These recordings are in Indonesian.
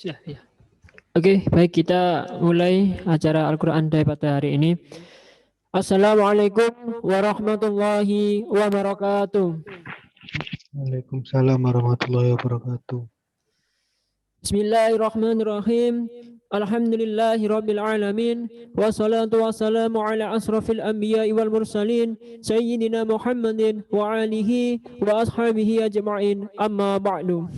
Sudah, ya. Oke, baik, kita mulai acara Al-Quran Day pada hari ini. Assalamualaikum warahmatullahi wabarakatuh. Waalaikumsalam warahmatullahi wabarakatuh. Bismillahirrahmanirrahim. Alhamdulillahi rabbil alamin. Wassalatu wassalamu ala asrafil anbiya wal mursalin Sayyidina Muhammadin wa alihi wa ashabihi ajma'in. Amma ba'du.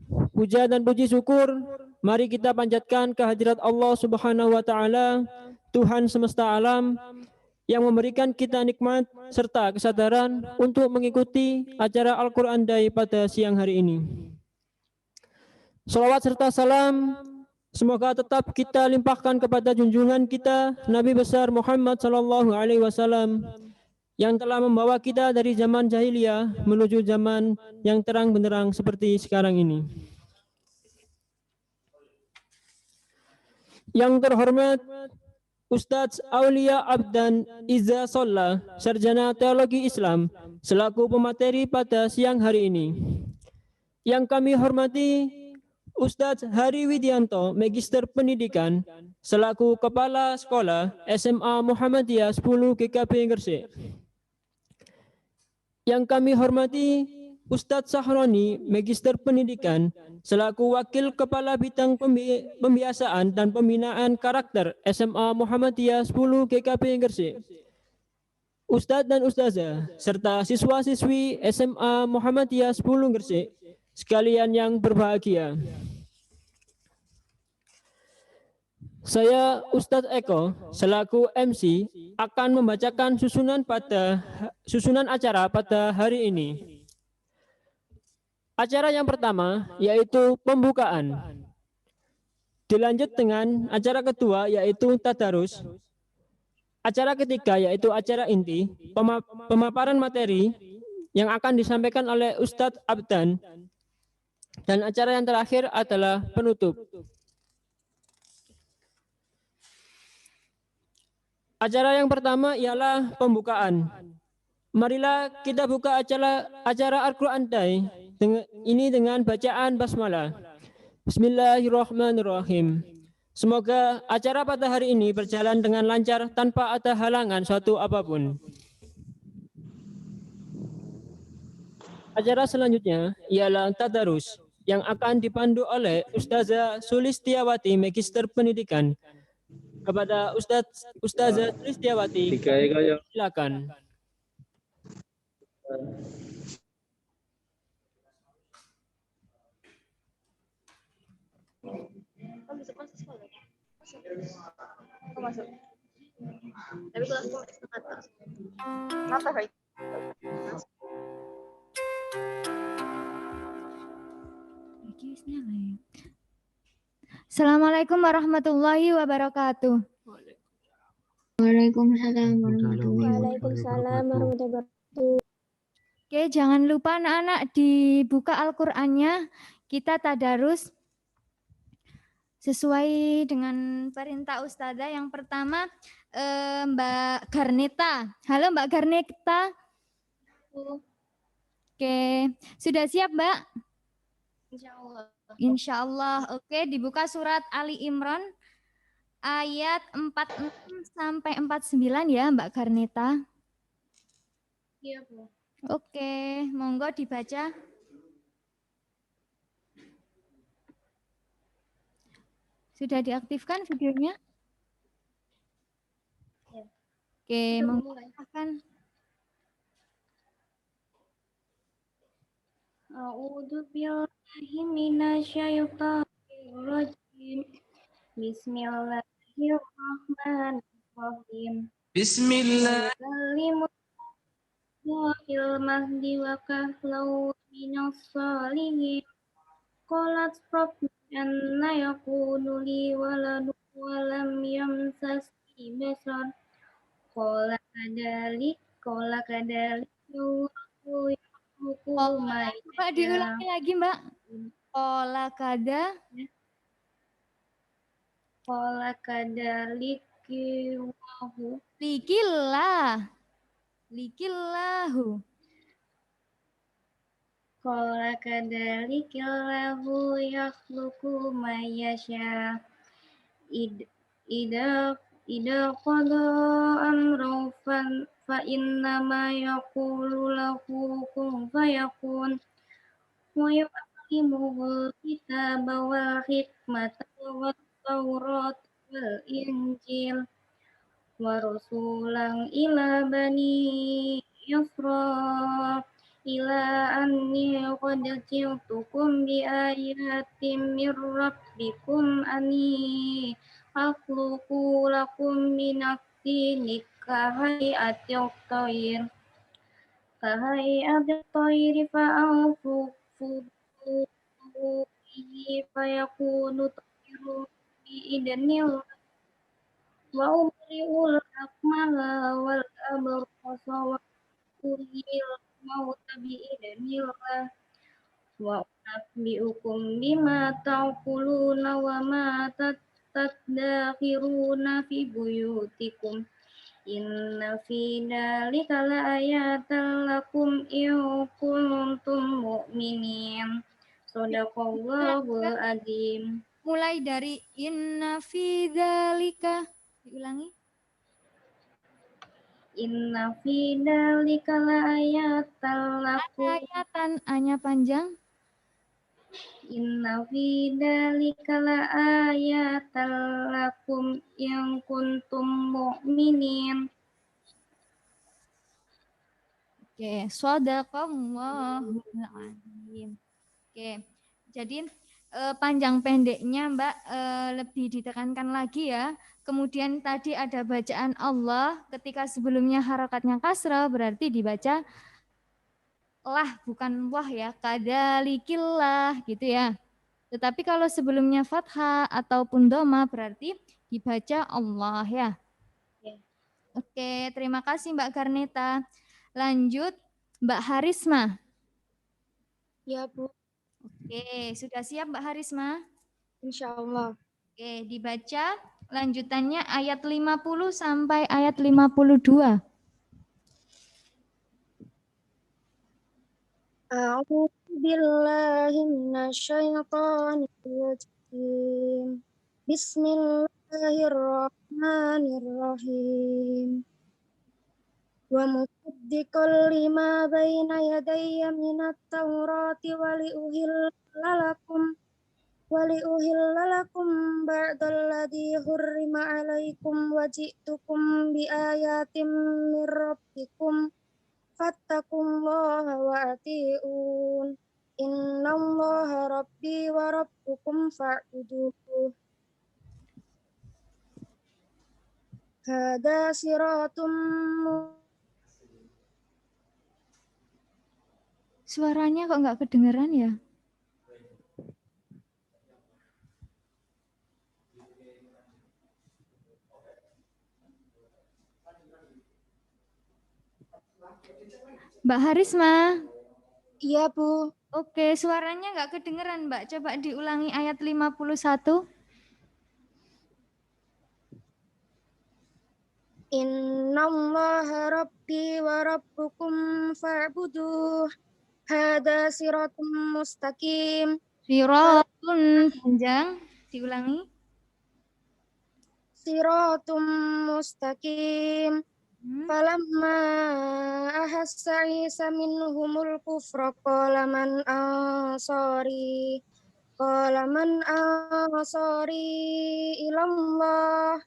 Puja dan puji syukur mari kita panjatkan kehadirat Allah Subhanahu wa taala, Tuhan semesta alam yang memberikan kita nikmat serta kesadaran untuk mengikuti acara Al-Quran Day pada siang hari ini. Salawat serta salam semoga tetap kita limpahkan kepada junjungan kita Nabi besar Muhammad sallallahu alaihi wasallam yang telah membawa kita dari zaman jahiliyah menuju zaman yang terang benderang seperti sekarang ini. Yang terhormat Ustadz Aulia Abdan Iza Solla, Sarjana Teologi Islam, selaku pemateri pada siang hari ini. Yang kami hormati Ustadz Hari Widianto, Magister Pendidikan, selaku Kepala Sekolah SMA Muhammadiyah 10 GKP Gresik. Yang kami hormati Ustadz Sahroni, Magister Pendidikan, selaku Wakil Kepala Bidang Pembiasaan dan Pembinaan Karakter SMA Muhammadiyah 10 GKP Gresik. Ustadz dan Ustazah, serta siswa-siswi SMA Muhammadiyah 10 Gresik, sekalian yang berbahagia. Saya Ustadz Eko, selaku MC, akan membacakan susunan acara pada hari ini. Acara yang pertama yaitu pembukaan. Dilanjut dengan acara kedua yaitu tadarus. Acara ketiga yaitu acara inti, pemaparan materi yang akan disampaikan oleh Ustadz Abdan. Dan acara yang terakhir adalah penutup. Acara yang pertama ialah pembukaan. Marilah kita buka acara Al-Quran Day dengan bacaan basmalah. Bismillahirrahmanirrahim. Semoga acara pada hari ini berjalan dengan lancar tanpa ada halangan suatu apapun. Acara selanjutnya ialah tadarus yang akan dipandu oleh Ustazah Sulistiawati, Magister Pendidikan. Kepada Ustazah Sulistiawati, silakan. Masuk. Tapi kelas kenapa kayak Assalamualaikum warahmatullahi wabarakatuh. Waalaikumsalam warahmatullahi wabarakatuh. Oke, jangan lupa anak-anak dibuka Al-Qur'annya. Kita tadarus sesuai dengan perintah Ustazah. Yang pertama Mbak Garneta. Halo Mbak Garneta. Oke, sudah siap Mbak? Insya Allah. Oke, dibuka surat Ali Imran ayat 46 sampai 49 ya Mbak Garneta. Iya, Bu. Oke, monggo dibaca. Sudah diaktifkan videonya? Ya. Oke, monggo silakan. A'udzu billahi minasyaitonir rajim. Bismillahirrahmanirrahim. Bismillahirrahmanirrahim. Mahdi wa kahlau minas salihin. Qalat rabbi anna yakunu li waladu wa lam yamsasni bashar. Qala kadalik Mbak diulangi lagi Mbak. Qala kadalikiwahu. Likillahu. Qala kadzalikillahu yakhluqu ma yasha. Id- Ida ida qada amran fa inna ma yaqulu lahu kun fayakun. Wa yu'allimuhul kitaba wal hikmata wat taurat wal injil wa rasulan ila bani Yusra ila anni qad ji'tukum bi ayatin mir rabbikum anni akhluqu lakum minak tini kahayati tayri fa'anfuku bihi fayakunu tayru bi idnil wa ubri'ul akmaha wal abrasa wa uhyil mauta bi idnillah wa unabbi'ukum bima ta'kuluna wa ma tadakhiruna fi buyutikum inna fi dzalika laayatan lakum in kuntum mu'minin. Shadaqallahul azim. Mulai dari inna fi dzalika. Diulangi. Inna fi dzalika laayatan lakum. Ayatan A-nya panjang. Inna fi dzalika laayatan lakum in kuntum mu'minin. Oke, shadaqallahul azim. Oke. Jadi panjang pendeknya Mbak lebih ditekankan lagi ya. Kemudian tadi ada bacaan Allah ketika sebelumnya harakatnya kasrah berarti dibaca lah bukan wah ya, kadalikillah gitu ya. Tetapi kalau sebelumnya fathah ataupun doma berarti dibaca Allah ya. Ya. Oke, terima kasih Mbak Garneta. Lanjut Mbak Harisma. Ya Bu, Oke, sudah siap Mbak Harisma? insyaallah. Oke, dibaca lanjutannya ayat 50 sampai ayat 52. A'udzu billahi minasyaitonir rajim. Bismillahirrahmanirrahim. Wa musaddiqan lima baina yadayya minat taurati wa liuhilla lakum ba'dalladzi hurrima 'alaikum wa ji'tukum bi ayatin mir rabbikum fattaqullaha wa ati'un. Innallaha rabbi wa rabbukum fa'buduhu. Hada siratum Suaranya kok nggak kedengeran ya? Mbak Harisma. Iya Bu. Oke, suaranya nggak kedengeran Mbak. Coba diulangi ayat 51. Innallaha rabbi wa rabbukum fa'buduh. Hada siratum mustaqim. Siratun panjang. Diulangi. Siratum mustaqim. Falamma ahassa Isa minhumul kufra qala man ansari ilallah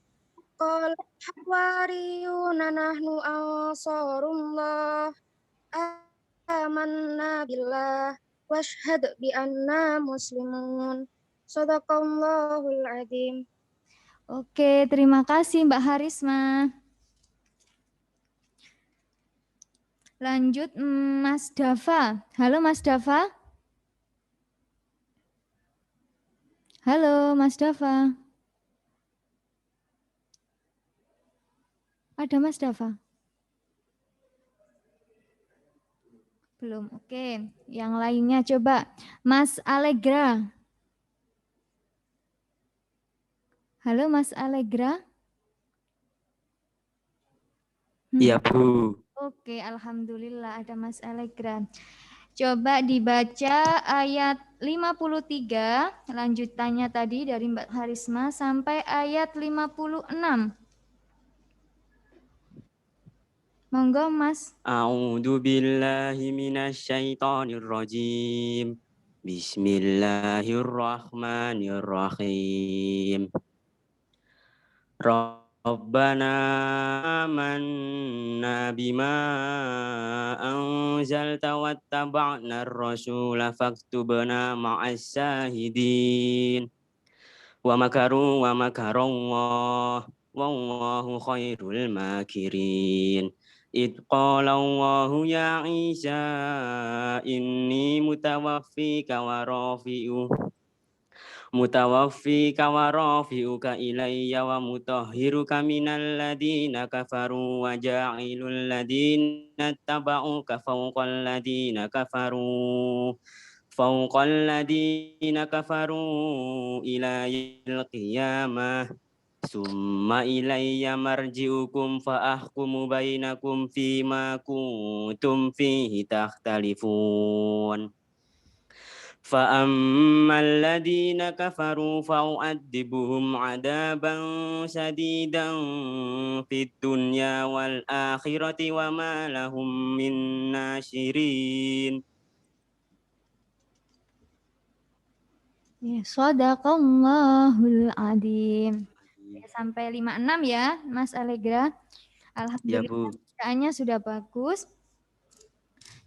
qala hawariyuna nahnu ansarullah amanna billah washhad bi anna muslimun. Shadaqallahul azim. Oke, terima kasih Mbak Harisma. Lanjut Mas Dava. Halo Mas Dava. Halo Mas Dava. Ada Mas Dava? Belum. Oke, yang lainnya coba. Mas Allegra. Halo Mas Allegra. Iya Bu. Oke, alhamdulillah ada Mas Allegra. Coba dibaca ayat 53, lanjutannya tadi dari Mbak Harisma sampai ayat 56. Monggo Mas. A'udzu billahi minasyaitonir rajim. Bismillahirrahmanirrahim. Rabbana amanna bima anzalta wattaba'na ar-rasula faktubna ma'as syahidin. Wa makaru wa makarallah wallahu khairul makirin. Idh qala Allahu ya Isa inni mutawaffika wa rafi'uka ilayya wa mutahhiruka minal ladina kafaru wa ja'ilul ladina taba'uka fawqal ladina kafaru ila yaumil qiyamah. Summa ilayya marji'ukum fa'ahkumu bainakum fima kuntum fihi takhtalifun. Fa'ammal ladina kafaru fa'u'adzibuhum 'adaban shadidan fid dunya wal akhirati wa ma lahum min nashirin. Ya, Shadaqallahul adzim. Sampai 56 ya, Mas Allegra. Ya, Alhamdulillah Bu. bacaannya sudah bagus.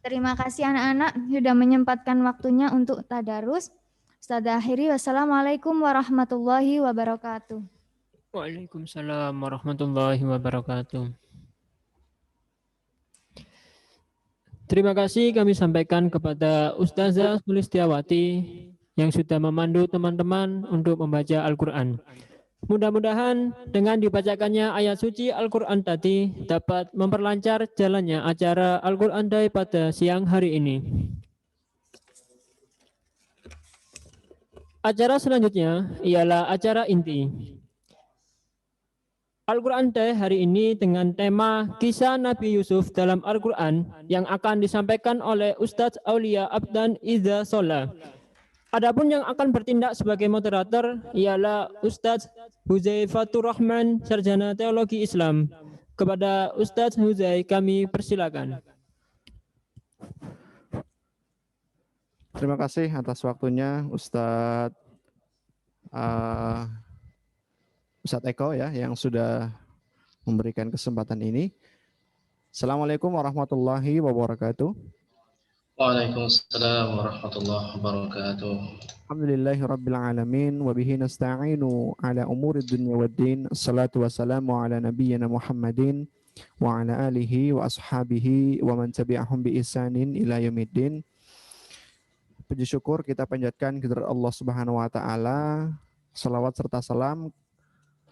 Terima kasih anak-anak sudah menyempatkan waktunya untuk tadarus. Ustadzah akhiri, wassalamualaikum warahmatullahi wabarakatuh. Waalaikumsalam warahmatullahi wabarakatuh. Terima kasih kami sampaikan kepada Ustazah Sulistiawati yang sudah memandu teman-teman untuk membaca Al-Quran. Mudah-mudahan dengan dibacakannya ayat suci Al-Quran tadi dapat memperlancar jalannya acara Al-Quran Day pada siang hari ini. Acara selanjutnya ialah acara inti. Al-Quran Day hari ini dengan tema kisah Nabi Yusuf dalam Al-Quran yang akan disampaikan oleh Ustadz Aulia Abdan Iza Sola. Adapun yang akan bertindak sebagai moderator ialah Ustadz Huzaifatur Rahman, Sarjana Teologi Islam. Kepada Ustadz Huzai kami persilakan. Terima kasih atas waktunya Ustadz Eko ya yang sudah memberikan kesempatan ini. Assalamualaikum warahmatullahi wabarakatuh. Waalaikumsalam warahmatullahi wabarakatuh. Alhamdulillahirabbil alamin wa bihi nasta'inu ala umuri dunya waddin. Assalatu wassalamu ala nabiyyina Muhammadin wa ala alihi wa ashabihi wa man tabi'ahum bi ihsanin ila yaumiddin. Puji syukur kita panjatkan kepada Allah Subhanahu wa taala. Salawat serta salam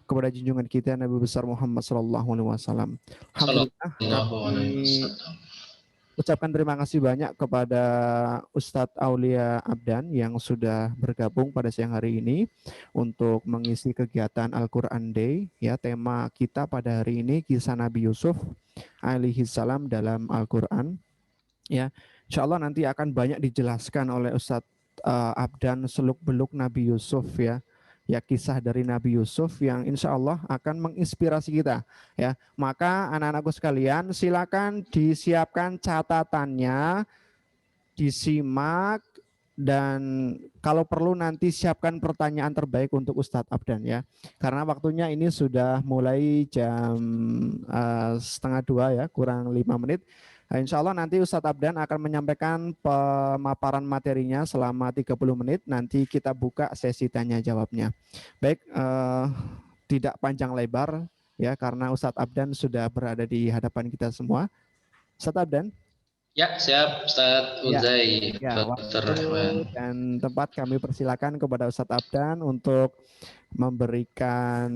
kepada junjungan kita Nabi besar Muhammad sallallahu alaihi wasallam. Alhamdulillah kami ucapkan terima kasih banyak kepada Ustadz Aulia Abdan yang sudah bergabung pada siang hari ini untuk mengisi kegiatan Al-Quran Day. Ya, tema kita pada hari ini kisah Nabi Yusuf alaihi salam dalam Al-Quran. Ya, insya Allah nanti akan banyak dijelaskan oleh Ustadz Abdan seluk-beluk Nabi Yusuf ya. Ya, kisah dari Nabi Yusuf yang insya Allah akan menginspirasi kita ya. Maka anak-anakku sekalian silakan disiapkan catatannya, disimak, dan kalau perlu nanti siapkan pertanyaan terbaik untuk Ustadz Abdan ya. Karena waktunya ini sudah mulai jam 1:30 ya, kurang 5 menit. Insya Allah nanti Ustadz Abdan akan menyampaikan pemaparan materinya selama 30 menit. Nanti kita buka sesi tanya jawabnya. Baik, tidak panjang lebar ya karena Ustadz Abdan sudah berada di hadapan kita semua. Ustadz Abdan. Ya, siap Ustadz Uzai. Ya, waktu dan tempat kami persilakan kepada Ustadz Abdan untuk memberikan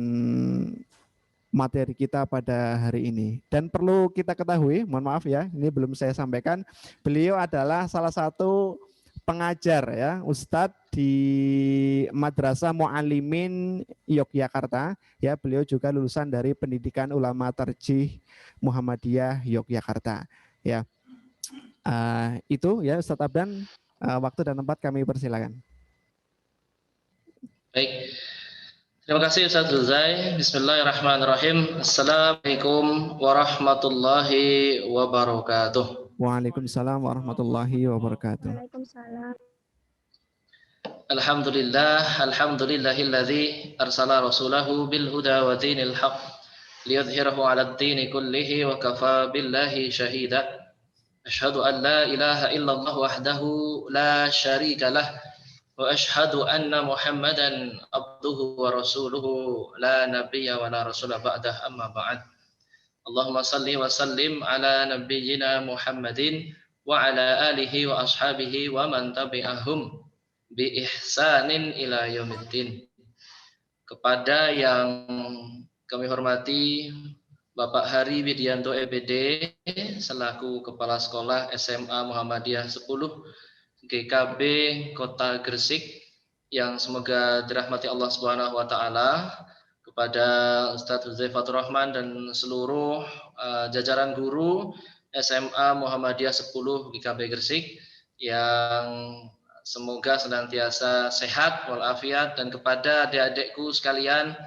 materi kita pada hari ini. Dan perlu kita ketahui, mohon maaf ya, ini belum saya sampaikan, beliau adalah salah satu pengajar ya, Ustadz di Madrasah Mu'alimin Yogyakarta. Ya, beliau juga lulusan dari Pendidikan Ulama Tarjih Muhammadiyah Yogyakarta. Ya. Itu ya Ustadz Abdan, waktu dan tempat kami persilakan. Baik. Terima kasih Ustaz Zulzai. Bismillahirrahmanirrahim. Assalamualaikum warahmatullahi wabarakatuh. Waalaikumsalam warahmatullahi wabarakatuh. Waalaikumsalam. Alhamdulillahilladzi arsala rasulahu bil huda wa dinil haqq liyudhhirahu 'alad dini kullihi wa kafa billahi syahida. Asyhadu an la ilaha illallah wahdahu la syarika lah wa asyhadu anna Muhammadan abduhu wa rasuluhu la nabiyya wa la rasula ba'dah, amma ba'd. Allahumma salli wa sallim ala nabiyyina Muhammadin wa ala alihi wa ashabihi wa man tabi'ahum bi ihsanin ila yaumiddin. Kepada yang kami hormati Bapak Hari Widianto EPD selaku Kepala Sekolah SMA Muhammadiyah 10 GKB Kota Gresik, yang semoga dirahmati Allah Subhanahu wa taala, kepada Ustadz Huzaifatur Rahman dan seluruh jajaran guru SMA Muhammadiyah 10 GKB Gresik yang semoga senantiasa sehat walafiat, dan kepada adik-adikku sekalian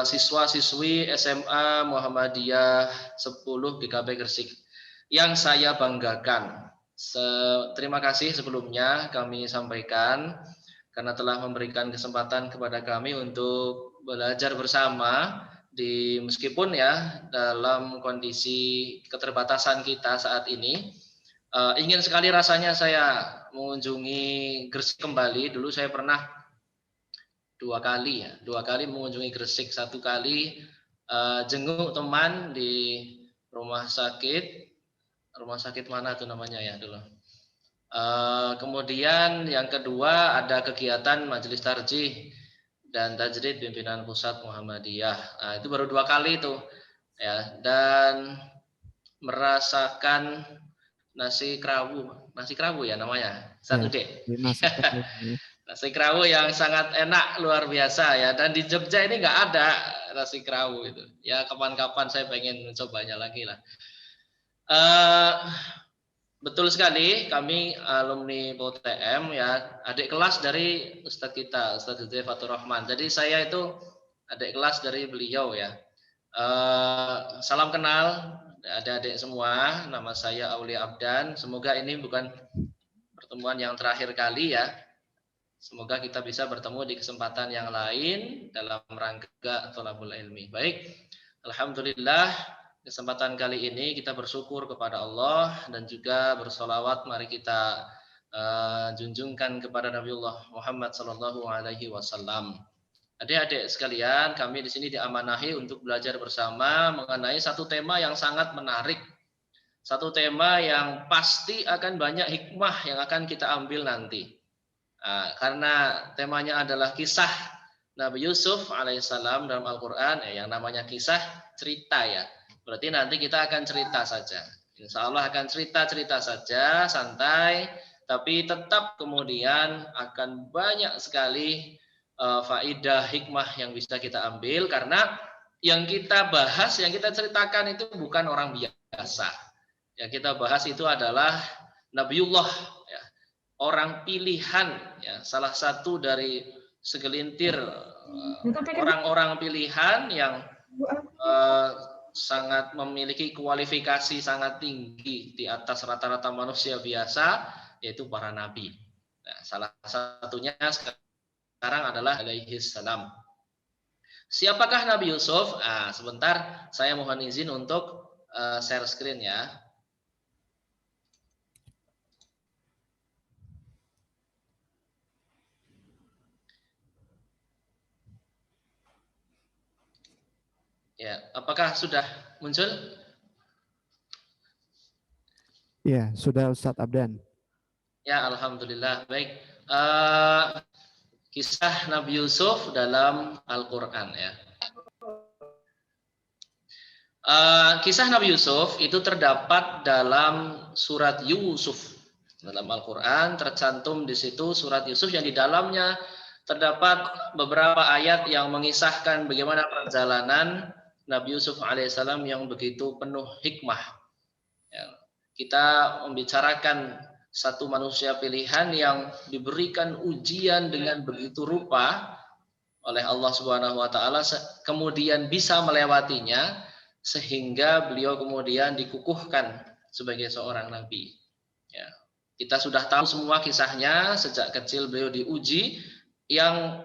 siswa-siswi SMA Muhammadiyah 10 GKB Gresik yang saya banggakan. Terima kasih sebelumnya kami sampaikan karena telah memberikan kesempatan kepada kami untuk belajar bersama meskipun ya dalam kondisi keterbatasan kita saat ini. Ingin sekali rasanya saya mengunjungi Gresik kembali. Dulu saya pernah dua kali mengunjungi Gresik. Satu kali jenguk teman di rumah sakit mana tuh namanya ya dulu. Kemudian yang kedua ada kegiatan majelis tarjih dan tajrid pimpinan pusat Muhammadiyah. Nah, itu baru 2 kali itu ya, dan merasakan nasi kerawu ya namanya. Satu dek. Nasi kerawu yang sangat enak luar biasa ya, dan di Jogja ini nggak ada nasi kerawu itu. Ya kapan-kapan saya pengen mencobanya lagi lah. Betul sekali, kami alumni POTM ya, adik kelas dari Ustadz kita, Ustadz Huzaifatur Rahman. Jadi saya itu adik kelas dari beliau ya. Salam kenal adik-adik semua, nama saya Aulia Abdan. Semoga ini bukan pertemuan yang terakhir kali ya. Semoga kita bisa bertemu di kesempatan yang lain dalam rangka thalabul ilmi. Baik, alhamdulillah. Kesempatan kali ini kita bersyukur kepada Allah dan juga bersolawat. Mari kita junjungkan kepada Nabiullah Muhammad Sallallahu Alaihi Wasallam. Adik-adik sekalian, kami di sini diamanahi untuk belajar bersama mengenai satu tema yang sangat menarik, satu tema yang pasti akan banyak hikmah yang akan kita ambil nanti. Karena temanya adalah kisah Nabi Yusuf alaihissalam dalam Al-Quran. Yang namanya kisah cerita ya. Berarti nanti kita akan cerita saja. Insya Allah akan cerita-cerita saja, santai. Tapi tetap kemudian akan banyak sekali faidah hikmah yang bisa kita ambil. Karena yang kita bahas, yang kita ceritakan itu bukan orang biasa. Yang kita bahas itu adalah Nabiullah, ya, orang pilihan, ya, salah satu dari segelintir orang-orang pilihan yang sangat memiliki kualifikasi sangat tinggi di atas rata-rata manusia biasa, yaitu para nabi. Nah, salah satunya sekarang adalah alaihi salam. Siapakah Nabi Yusuf? Sebentar, saya mohon izin untuk share screen ya. Ya, apakah sudah muncul? Ya, sudah Ustadz Abdan. Ya, alhamdulillah. Baik. Kisah Nabi Yusuf dalam Al-Quran ya. Kisah Nabi Yusuf itu terdapat dalam surat Yusuf dalam Al-Quran, tercantum di situ surat Yusuf yang di dalamnya terdapat beberapa ayat yang mengisahkan bagaimana perjalanan Nabi Yusuf alaihissalam yang begitu penuh hikmah. Ya. kita membicarakan satu manusia pilihan yang diberikan ujian dengan begitu rupa oleh Allah Subhanahu wa taala, kemudian bisa melewatinya sehingga beliau kemudian dikukuhkan sebagai seorang nabi. Ya. Kita sudah tahu semua kisahnya, sejak kecil beliau diuji, yang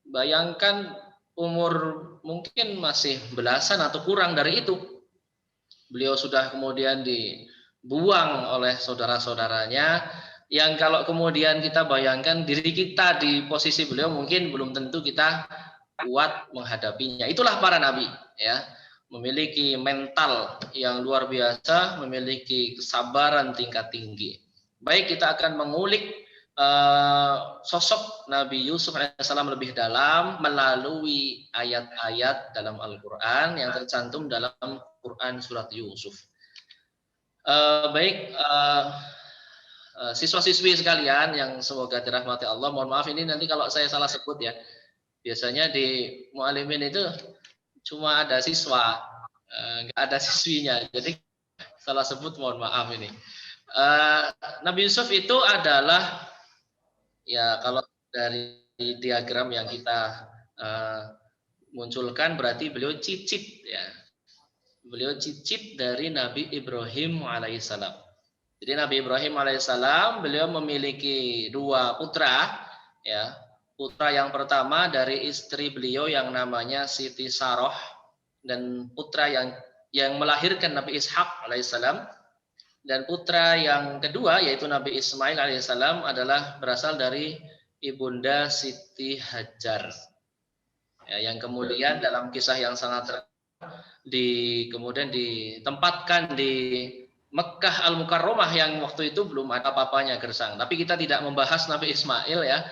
bayangkan umur mungkin masih belasan atau kurang dari itu. Beliau sudah kemudian dibuang oleh saudara-saudaranya, yang kalau kemudian kita bayangkan diri kita di posisi beliau mungkin belum tentu kita kuat menghadapinya. Itulah para nabi, ya, memiliki mental yang luar biasa, memiliki kesabaran tingkat tinggi. Baik, kita akan mengulik sosok Nabi Yusuf alaihissalam lebih dalam melalui ayat-ayat dalam Al-Quran yang tercantum dalam Quran surat Yusuf. Siswa-siswi sekalian yang semoga dirahmati Allah, mohon maaf ini nanti kalau saya salah sebut ya. Biasanya di Mu'alimin itu cuma ada siswa, nggak ada siswinya. Jadi salah sebut, mohon maaf ini. Nabi Yusuf itu adalah, ya kalau dari diagram yang kita munculkan berarti beliau cicit, ya. Beliau cicit dari Nabi Ibrahim alaihissalam. Jadi Nabi Ibrahim alaihissalam beliau memiliki dua putra, ya. Putra yang pertama dari istri beliau yang namanya Siti Saroh, dan putra yang melahirkan Nabi Ishak alaihissalam, dan putra yang kedua yaitu Nabi Ismail alaihissalam adalah berasal dari ibunda Siti Hajar, ya, yang kemudian dalam kisah yang sangat terkenal kemudian ditempatkan di Mekkah Al-Mukarramah yang waktu itu belum ada apa-apanya gersang. Tapi kita tidak membahas Nabi Ismail, ya,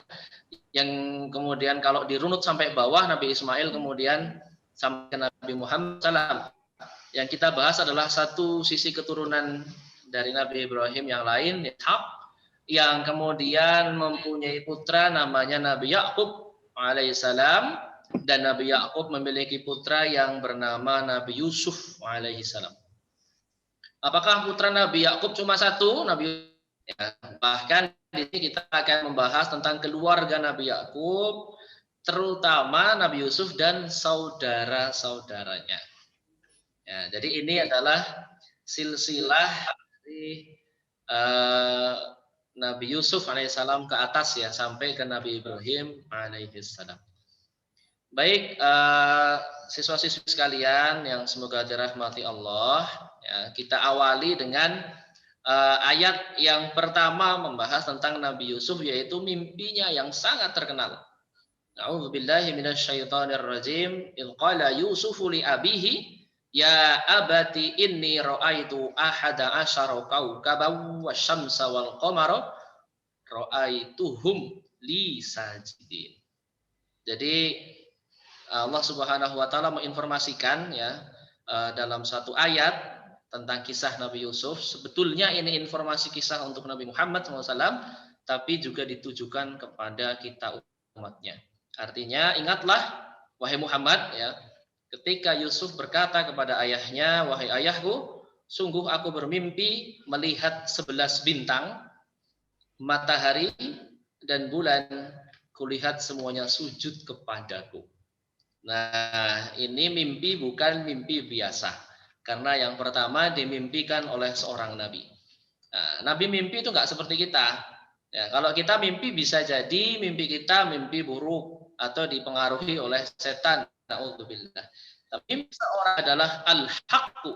yang kemudian kalau dirunut sampai bawah Nabi Ismail kemudian sampai ke Nabi Muhammad SAW. Yang kita bahas adalah satu sisi keturunan dari Nabi Ibrahim yang lain, Ishak, yang kemudian mempunyai putra namanya Nabi Yakub alaihissalam, dan Nabi Yakub memiliki putra yang bernama Nabi Yusuf alaihissalam. Apakah putra Nabi Yakub cuma satu? Ya, bahkan di sini kita akan membahas tentang keluarga Nabi Yakub, terutama Nabi Yusuf dan saudara-saudaranya. Ya, jadi ini adalah silsilah dari Nabi Yusuf alaihissalam ke atas, ya, sampai ke Nabi Ibrahim alaihissalam. Baik, siswa-siswi sekalian yang semoga dirahmati Allah, ya, kita awali dengan ayat yang pertama membahas tentang Nabi Yusuf, yaitu mimpinya yang sangat terkenal. A'udzubillahi minasyaitonirrajim. Idz qala Yusufu li abihi ya abati inni ra'aitu ahada asyara kawkaban wasyamsa wal qamara ra'aituhum li sajidin. Jadi Allah Subhanahu wa taala menginformasikan, ya, dalam satu ayat tentang kisah Nabi Yusuf. Sebetulnya ini informasi kisah untuk Nabi Muhammad SAW, tapi juga ditujukan kepada kita umatnya. Artinya, ingatlah wahai Muhammad, ya, ketika Yusuf berkata kepada ayahnya, wahai ayahku, sungguh aku bermimpi melihat 11 bintang, matahari dan bulan, kulihat semuanya sujud kepadaku. Nah, ini mimpi bukan mimpi biasa. Karena yang pertama dimimpikan oleh seorang nabi. Nah, nabi mimpi itu nggak seperti kita. Ya, kalau kita mimpi bisa jadi mimpi kita mimpi buruk atau dipengaruhi oleh setan. Na'udzubillah. Tapi mimpi seorang adalah al-haqqu.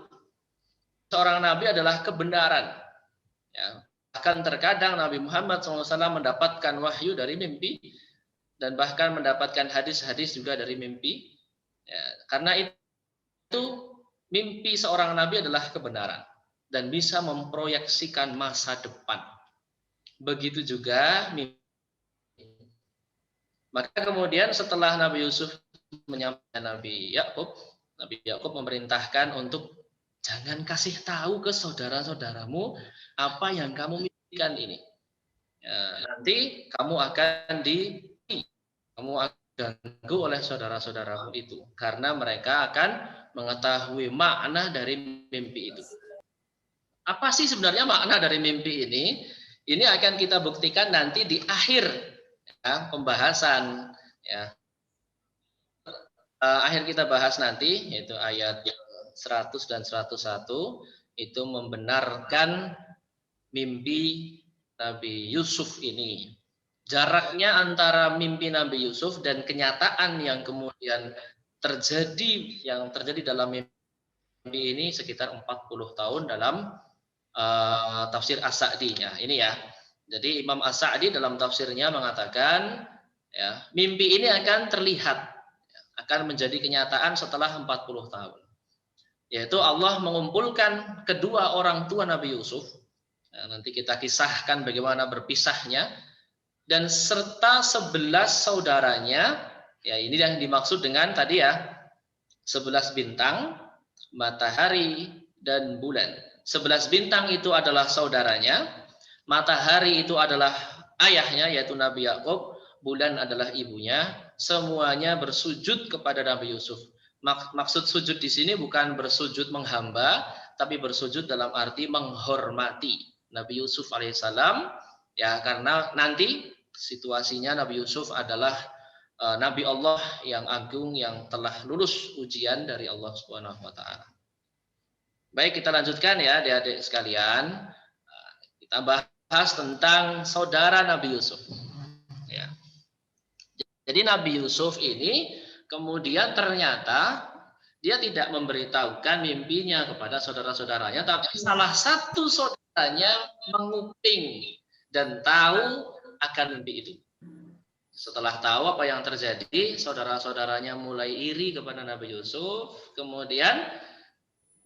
Seorang nabi adalah kebenaran. Ya, bahkan terkadang Nabi Muhammad SAW mendapatkan wahyu dari mimpi, dan bahkan mendapatkan hadis-hadis juga dari mimpi. Ya, karena itu mimpi seorang nabi adalah kebenaran dan bisa memproyeksikan masa depan. Begitu juga mimpi. Maka kemudian setelah Nabi Yusuf menyampaikan Nabi Yakub memerintahkan untuk jangan kasih tahu ke saudara-saudaramu apa yang kamu mimpikan ini. Ya, nanti kamu akan diganggu oleh saudara-saudaramu itu, karena mereka akan mengetahui makna dari mimpi itu. Apa sih sebenarnya makna dari mimpi ini? Ini akan kita buktikan nanti di akhir ya, pembahasan. Ya. Akhir kita bahas nanti, yaitu ayat 100 dan 101, itu membenarkan mimpi Nabi Yusuf ini. Jaraknya antara mimpi Nabi Yusuf dan kenyataan yang kemudian terjadi dalam mimpi ini sekitar 40 tahun dalam tafsir As-Sa'di-nya. Ini ya. Jadi Imam As-Sa'di dalam tafsirnya mengatakan ya, mimpi ini akan terlihat, akan menjadi kenyataan setelah 40 tahun. Yaitu Allah mengumpulkan kedua orang tua Nabi Yusuf. Nah, nanti kita kisahkan bagaimana berpisahnya, dan serta 11 saudaranya. Ya, ini yang dimaksud dengan tadi ya, 11 bintang, matahari dan bulan. 11 bintang itu adalah saudaranya, matahari itu adalah ayahnya yaitu Nabi Yakub, bulan adalah ibunya. Semuanya bersujud kepada Nabi Yusuf. Maksud sujud di sini bukan bersujud menghamba, tapi bersujud dalam arti menghormati Nabi Yusuf alaihissalam, ya, karena nanti situasinya Nabi Yusuf adalah Nabi Allah yang agung yang telah lulus ujian dari Allah Subhanahu wa taala. Baik, kita lanjutkan ya adik-adik sekalian. Kita bahas tentang saudara Nabi Yusuf. Ya. Jadi Nabi Yusuf ini kemudian ternyata dia tidak memberitahukan mimpinya kepada saudara-saudaranya, tapi salah satu saudaranya menguping dan tahu akan mimpi itu. Setelah tahu apa yang terjadi, saudara-saudaranya mulai iri kepada Nabi Yusuf. Kemudian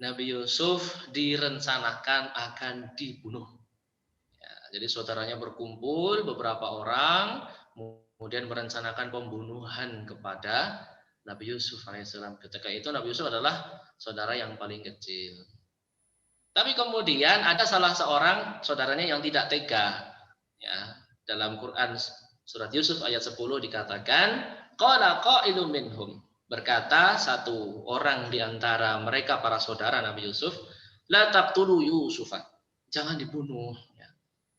Nabi Yusuf direncanakan akan dibunuh. Ya, jadi saudaranya berkumpul beberapa orang, kemudian merencanakan pembunuhan kepada Nabi Yusuf alaihissalam. Ketika itu Nabi Yusuf adalah saudara yang paling kecil. Tapi kemudian ada salah seorang saudaranya yang tidak tega. Ya, dalam Quran surat Yusuf ayat 10 dikatakan, qala qailun minhum, berkata satu orang di antara mereka para saudara Nabi Yusuf, la taqtulu Yusufa, jangan dibunuh, ya.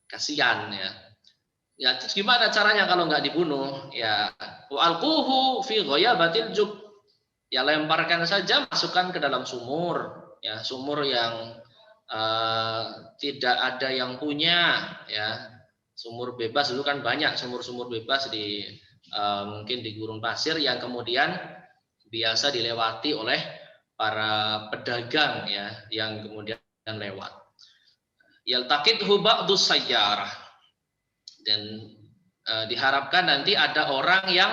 Kasihan ya. Ya, terus gimana caranya kalau nggak dibunuh? Ya, alquhu fi ghayabatil jub. Ya, lemparkan saja, masukkan ke dalam sumur, ya, sumur yang tidak ada yang punya, ya. Sumur bebas dulu kan banyak sumur-sumur bebas di mungkin di gurun pasir yang kemudian biasa dilewati oleh para pedagang ya yang kemudian lewat. Yaltaqithu ba'dus sayyarah, dan diharapkan nanti ada orang yang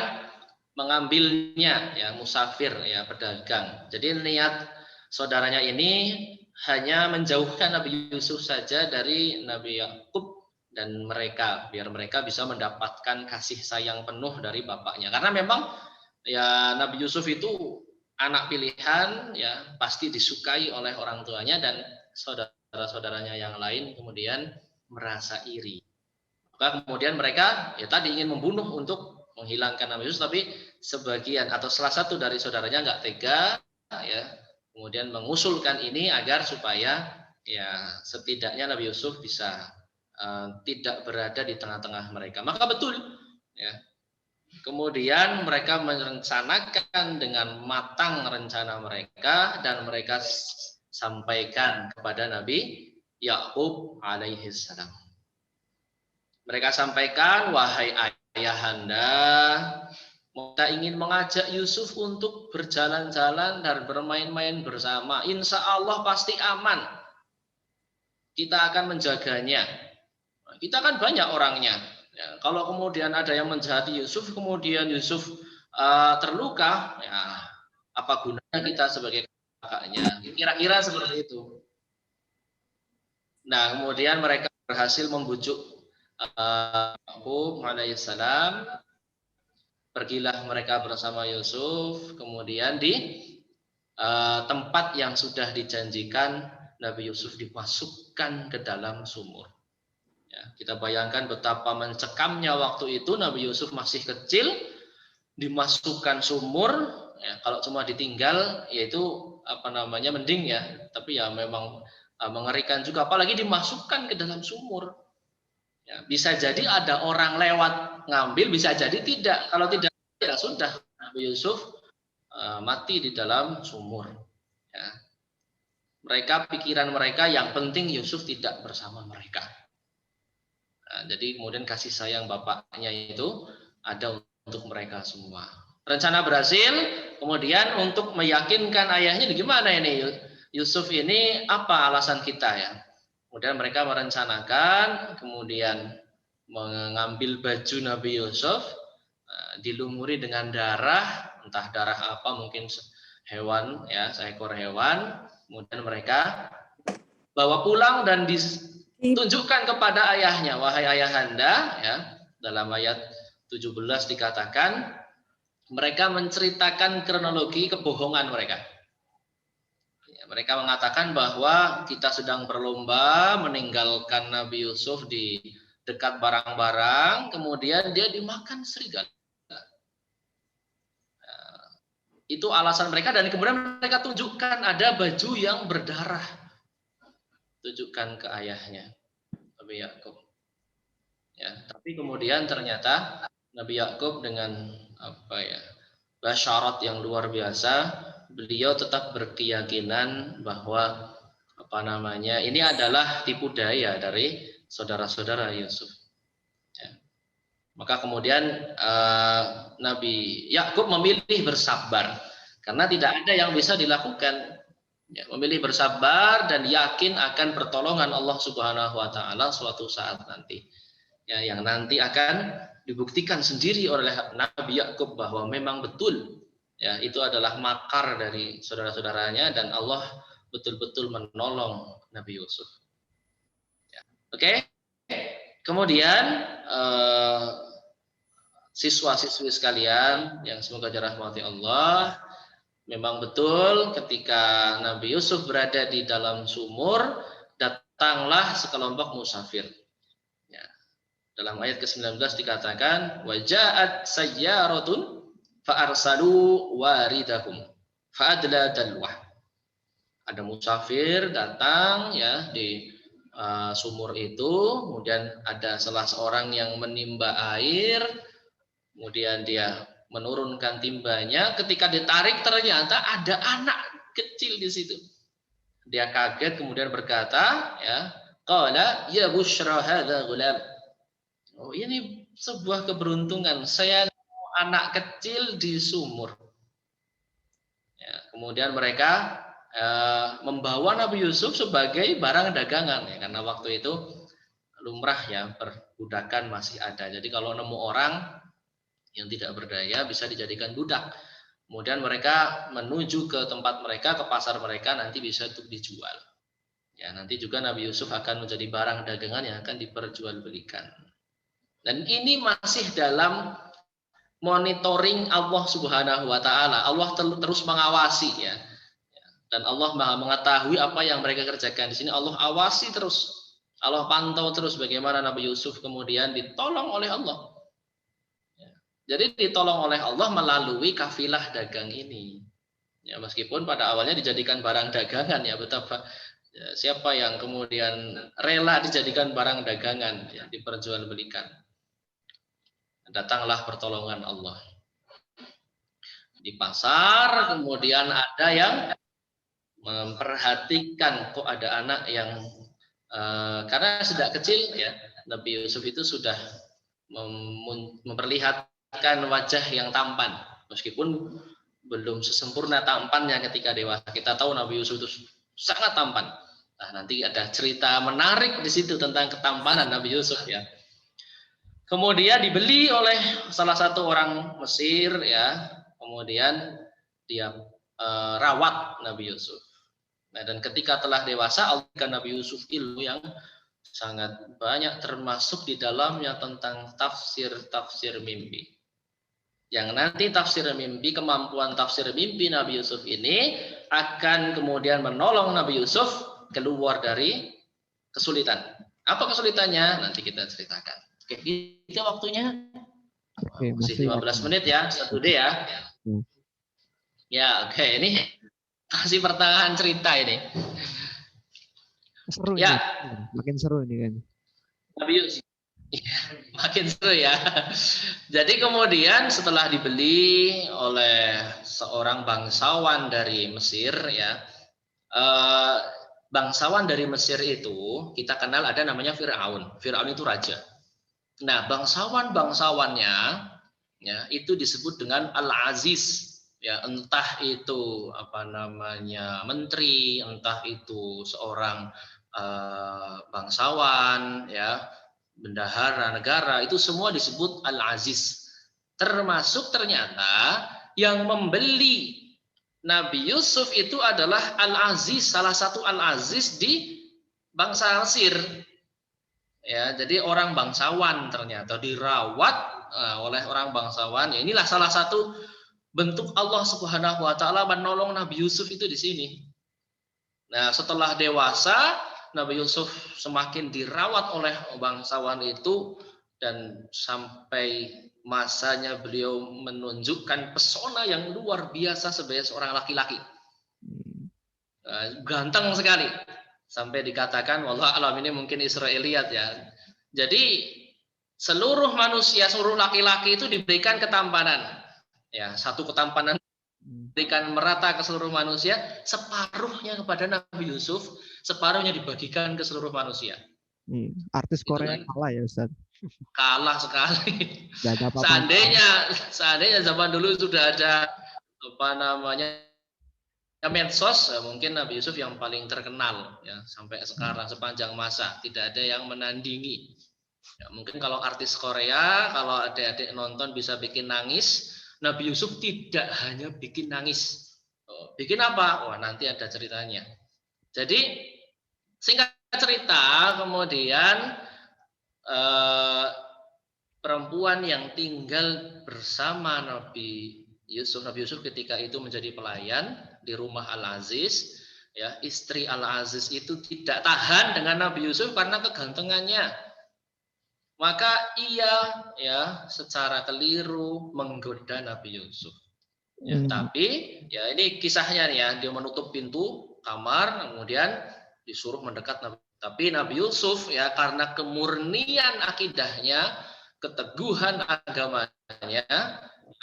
mengambilnya ya, musafir ya, pedagang. Jadi niat saudaranya ini hanya menjauhkan Nabi Yusuf saja dari Nabi Yakub dan mereka, biar mereka bisa mendapatkan kasih sayang penuh dari bapaknya. Karena memang ya Nabi Yusuf itu anak pilihan, ya pasti disukai oleh orang tuanya, dan saudara-saudaranya yang lain kemudian merasa iri. Maka kemudian mereka ya tadi ingin membunuh untuk menghilangkan Nabi Yusuf, tapi sebagian atau salah satu dari saudaranya nggak tega, ya kemudian mengusulkan ini agar supaya ya setidaknya Nabi Yusuf bisa tidak berada di tengah-tengah mereka. Maka betul ya. Kemudian mereka merencanakan dengan matang rencana mereka, dan mereka sampaikan kepada Nabi Yakub alaihi salam. Mereka sampaikan, wahai ayahanda, kita ingin mengajak Yusuf untuk berjalan-jalan dan bermain-main bersama. Insya Allah pasti aman. Kita akan menjaganya. Kita kan banyak orangnya. Ya, kalau kemudian ada yang menjahati Yusuf, kemudian Yusuf terluka, ya apa gunanya kita sebagai kakaknya? Kira-kira seperti itu. Nah, kemudian mereka berhasil membujuk Yakub alaihissalam. Pergilah mereka bersama Yusuf, kemudian di tempat yang sudah dijanjikan Nabi Yusuf dimasukkan ke dalam sumur. Ya, kita bayangkan betapa mencekamnya waktu itu. Nabi Yusuf masih kecil, dimasukkan sumur. Ya, kalau cuma ditinggal, yaitu apa namanya mending ya. Tapi ya memang mengerikan juga, apalagi dimasukkan ke dalam sumur. Ya, bisa jadi ada orang lewat ngambil, bisa jadi tidak. Kalau tidak, ya sudah, Nabi Yusuf mati di dalam sumur. Ya. Mereka, pikiran mereka yang penting Yusuf tidak bersama mereka. Nah, jadi kemudian kasih sayang bapaknya itu ada untuk mereka semua. Rencana berhasil, kemudian untuk meyakinkan ayahnya, gimana ini Yusuf ini, apa alasan kita ya? Kemudian mereka merencanakan, kemudian mengambil baju Nabi Yusuf, dilumuri dengan darah, entah darah apa, mungkin hewan ya, seekor hewan. Kemudian mereka bawa pulang dan ditunjukkan kepada ayahnya, wahai ayahanda, ya, dalam ayat 17 dikatakan mereka menceritakan kronologi kebohongan mereka. Ya, mereka mengatakan bahwa kita sedang berlomba meninggalkan Nabi Yusuf di dekat barang-barang, kemudian dia dimakan serigala. Itu alasan mereka, dan kemudian mereka tunjukkan ada baju yang berdarah. Tunjukkan ke ayahnya, Nabi Yakub. Ya, tapi kemudian ternyata Nabi Yakub dengan basyarat yang luar biasa, beliau tetap berkeyakinan bahwa ini adalah tipu daya dari saudara-saudara Yusuf. Ya. Maka kemudian Nabi Yakub memilih bersabar karena tidak ada yang bisa dilakukan. Ya, memilih bersabar dan yakin akan pertolongan Allah Subhanahu wa taala suatu saat nanti. Ya, yang nanti akan dibuktikan sendiri oleh Nabi Yakub bahwa memang betul ya itu adalah makar dari saudara-saudaranya dan Allah betul-betul menolong Nabi Yusuf. Ya. Oke. Kemudian siswa-siswi sekalian yang semoga dirahmati Allah, memang betul ketika Nabi Yusuf berada di dalam sumur, datanglah sekelompok musafir. Ya. Dalam ayat ke-19 dikatakan, waja'at sayyaratun fa'arsalu waridahum fa'adla dalwah. Ada musafir datang ya di sumur itu, kemudian ada salah seorang yang menimba air, kemudian dia menurunkan timbanya, ketika ditarik ternyata ada anak kecil di situ. Dia kaget kemudian berkata, ya, qala ya busyra hadza gulam. Oh, ini sebuah keberuntungan, saya anak kecil di sumur. Ya, kemudian mereka membawa Nabi Yusuf sebagai barang dagangan ya, karena waktu itu lumrah ya, perbudakan masih ada. Jadi kalau nemu orang yang tidak berdaya bisa dijadikan budak. Kemudian mereka menuju ke tempat mereka, ke pasar mereka, nanti bisa untuk dijual. Ya, nanti juga Nabi Yusuf akan menjadi barang dagangan yang akan diperjualbelikan. Dan ini masih dalam monitoring Allah Subhanahu wa taala. Allah terus mengawasi ya. Dan Allah Maha mengetahui apa yang mereka kerjakan. Di sini Allah awasi terus. Allah pantau terus bagaimana Nabi Yusuf kemudian ditolong oleh Allah. Jadi ditolong oleh Allah melalui kafilah dagang ini. Ya, meskipun pada awalnya dijadikan barang dagangan ya, betapa ya, siapa yang kemudian rela dijadikan barang dagangan ya, diperjualbelikan. Datanglah pertolongan Allah. Di pasar kemudian ada yang memperhatikan kok ada anak yang karena sejak kecil ya Nabi Yusuf itu sudah memperlihatkan wajah yang tampan, meskipun belum sesempurna tampannya ketika dewasa. Kita tahu Nabi Yusuf itu sangat tampan. Nah, nanti ada cerita menarik di situ tentang ketampanan Nabi Yusuf ya. Kemudian dibeli oleh salah satu orang Mesir ya, kemudian dia rawat Nabi Yusuf. Nah, dan ketika telah dewasa, Allah berikan Nabi Yusuf ilmu yang sangat banyak, termasuk di dalamnya tentang tafsir mimpi. Yang nanti tafsir mimpi, kemampuan tafsir mimpi Nabi Yusuf ini akan kemudian menolong Nabi Yusuf keluar dari kesulitan. Apa kesulitannya? Nanti kita ceritakan. Oke, itu waktunya. Oke, masih 15 menit ya, 1D ya. Ya, oke, ini masih pertengahan cerita ini. Seru Ya. ini. Makin seru ini kan. Nabi Yusuf. Makin seru ya. Jadi kemudian setelah dibeli oleh seorang bangsawan dari Mesir ya, bangsawan dari Mesir itu kita kenal ada namanya Firaun. Firaun itu raja. Nah, bangsawan-bangsawannya ya itu disebut dengan Al-Aziz. Ya, entah itu apa namanya menteri, entah itu seorang bangsawan ya, bendahara negara, itu semua disebut Al-Aziz. Termasuk ternyata yang membeli Nabi Yusuf itu adalah Al-Aziz, salah satu Al-Aziz di bangsa Mesir. Ya, jadi orang bangsawan ternyata dirawat oleh orang bangsawan. Ya, inilah salah satu bentuk Allah Subhanahu wa taala menolong Nabi Yusuf itu di sini. Nah, setelah dewasa, Nabi Yusuf semakin dirawat oleh bangsawan itu dan sampai masanya beliau menunjukkan pesona yang luar biasa sebagai seorang laki-laki. Ganteng sekali. Sampai dikatakan, wallah alam ini mungkin Israiliyat ya. Jadi seluruh manusia, seluruh laki-laki itu diberikan ketampanan. Ya, satu ketampanan diberikan merata ke seluruh manusia, separuhnya kepada Nabi Yusuf, separuhnya dibagikan ke seluruh manusia. Artis Korea kalah ya Ustaz. Kalah sekali. Gak ada apa-apa. Seandainya zaman dulu sudah ada apa namanya medsos, mungkin Nabi Yusuf yang paling terkenal ya sampai sekarang sepanjang masa tidak ada yang menandingi. Ya, mungkin kalau artis Korea, kalau adik-adik nonton bisa bikin nangis, Nabi Yusuf tidak hanya bikin nangis. Bikin apa? Wah, nanti ada ceritanya. Jadi singkat cerita, kemudian perempuan yang tinggal bersama Nabi Yusuf ketika itu menjadi pelayan di rumah Al-Aziz, ya, istri Al-Aziz itu tidak tahan dengan Nabi Yusuf karena kegantengannya. Maka ia ya secara keliru menggoda Nabi Yusuf. Ya, tapi ya ini kisahnya nih ya, dia menutup pintu kamar kemudian disuruh mendekat Nabi. Tapi Nabi Yusuf ya karena kemurnian akidahnya, keteguhan agamanya,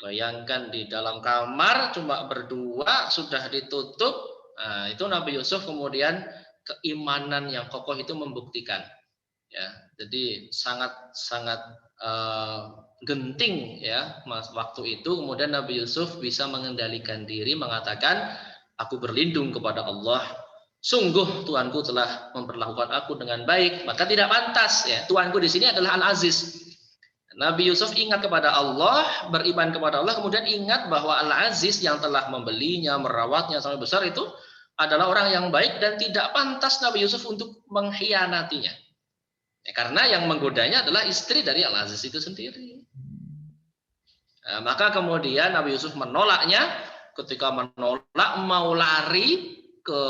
bayangkan di dalam kamar cuma berdua sudah ditutup. Nah, itu Nabi Yusuf kemudian keimanan yang kokoh itu membuktikan. Ya, jadi sangat genting ya waktu itu. Kemudian Nabi Yusuf bisa mengendalikan diri, mengatakan, aku berlindung kepada Allah. Sungguh Tuanku telah memperlakukan aku dengan baik, maka tidak pantas ya. Tuanku di sini adalah Al-Aziz. Nabi Yusuf ingat kepada Allah, beriman kepada Allah, kemudian ingat bahwa Al-Aziz yang telah membelinya, merawatnya sampai besar itu adalah orang yang baik dan tidak pantas Nabi Yusuf untuk mengkhianatinya. Ya, karena yang menggodanya adalah istri dari Al-Aziz itu sendiri. Nah, maka kemudian Nabi Yusuf menolaknya. Ketika menolak, mau lari ke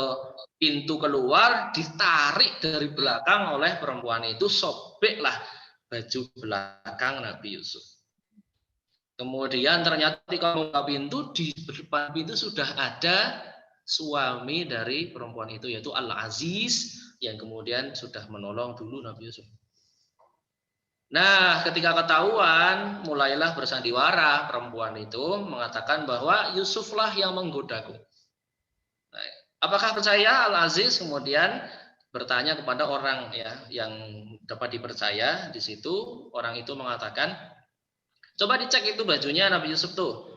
pintu keluar, ditarik dari belakang oleh perempuan itu, sobeklah baju belakang Nabi Yusuf. Kemudian ternyata ketika membuka pintu, di depan pintu sudah ada suami dari perempuan itu, yaitu Al-Aziz, yang kemudian sudah menolong dulu Nabi Yusuf. Nah, ketika ketahuan, mulailah bersandiwara perempuan itu mengatakan bahwa Yusuflah yang menggodaku. Nah, apakah percaya? Al-Aziz kemudian bertanya kepada orang ya yang dapat dipercaya di situ. Orang itu mengatakan, coba dicek itu bajunya Nabi Yusuf tuh.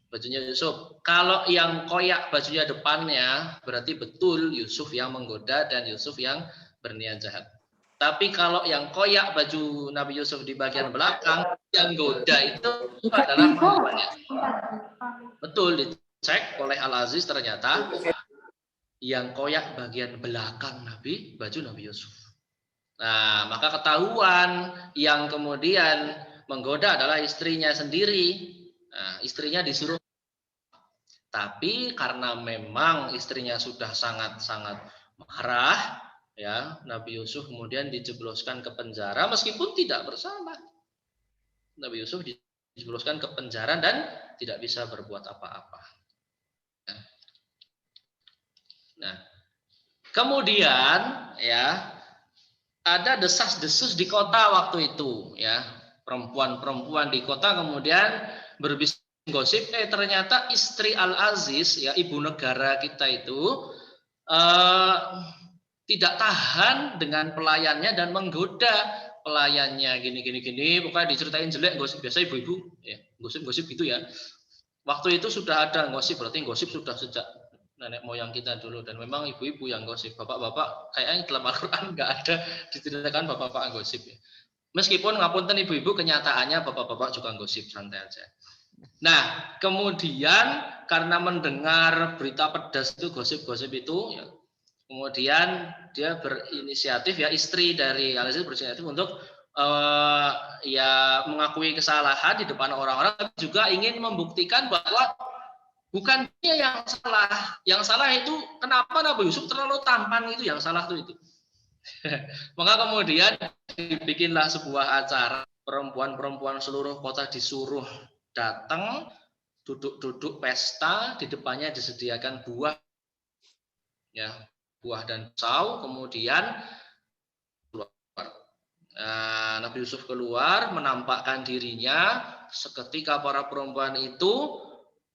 Bajunya Yusuf. Kalau yang koyak bajunya depannya, berarti betul Yusuf yang menggoda dan Yusuf yang berniat jahat. Tapi kalau yang koyak baju Nabi Yusuf di bagian belakang, yang goda itu adalah perempuannya. Betul, dicek oleh Al-Aziz ternyata yang koyak bagian belakang baju Nabi Yusuf. Nah, maka ketahuan yang kemudian menggoda adalah istrinya sendiri. Nah, istrinya disuruh. Tapi karena memang istrinya sudah sangat-sangat marah, ya, Nabi Yusuf kemudian dijebloskan ke penjara meskipun tidak bersalah. Nabi Yusuf dijebloskan ke penjara dan tidak bisa berbuat apa-apa. Nah, Kemudian ya ada desas-desus di kota waktu itu ya, perempuan-perempuan di kota kemudian berbisnis gosip, ternyata istri Al-Aziz ya, ibu negara kita itu tidak tahan dengan pelayannya dan menggoda pelayannya, gini, pokoknya diceritain jelek, gosip biasa ibu-ibu ya, gosip-gosip gitu ya. Waktu itu sudah ada gosip, berarti gosip sudah sejak nenek moyang kita dulu, dan memang ibu-ibu yang gosip, bapak-bapak kayaknya dalam Al-Quran nggak ada diceritakan bapak-bapak gosip ya. Meskipun ngapunten ibu-ibu, kenyataannya bapak-bapak juga gosip, santai aja. Nah, kemudian karena mendengar berita pedas itu, gosip-gosip itu ya, kemudian dia berinisiatif ya, istri dari Al-Aziz berinisiatif untuk ya mengakui kesalahan di depan orang-orang, tapi juga ingin membuktikan bahwa bukan dia yang salah. Yang salah itu kenapa Nabi Yusuf terlalu tampan, itu yang salah tuh itu. Maka kemudian dibikinlah sebuah acara, perempuan-perempuan seluruh kota disuruh datang, duduk-duduk pesta, di depannya disediakan buah ya, buah dan pisau, kemudian keluar. Nabi Yusuf keluar menampakkan dirinya, seketika para perempuan itu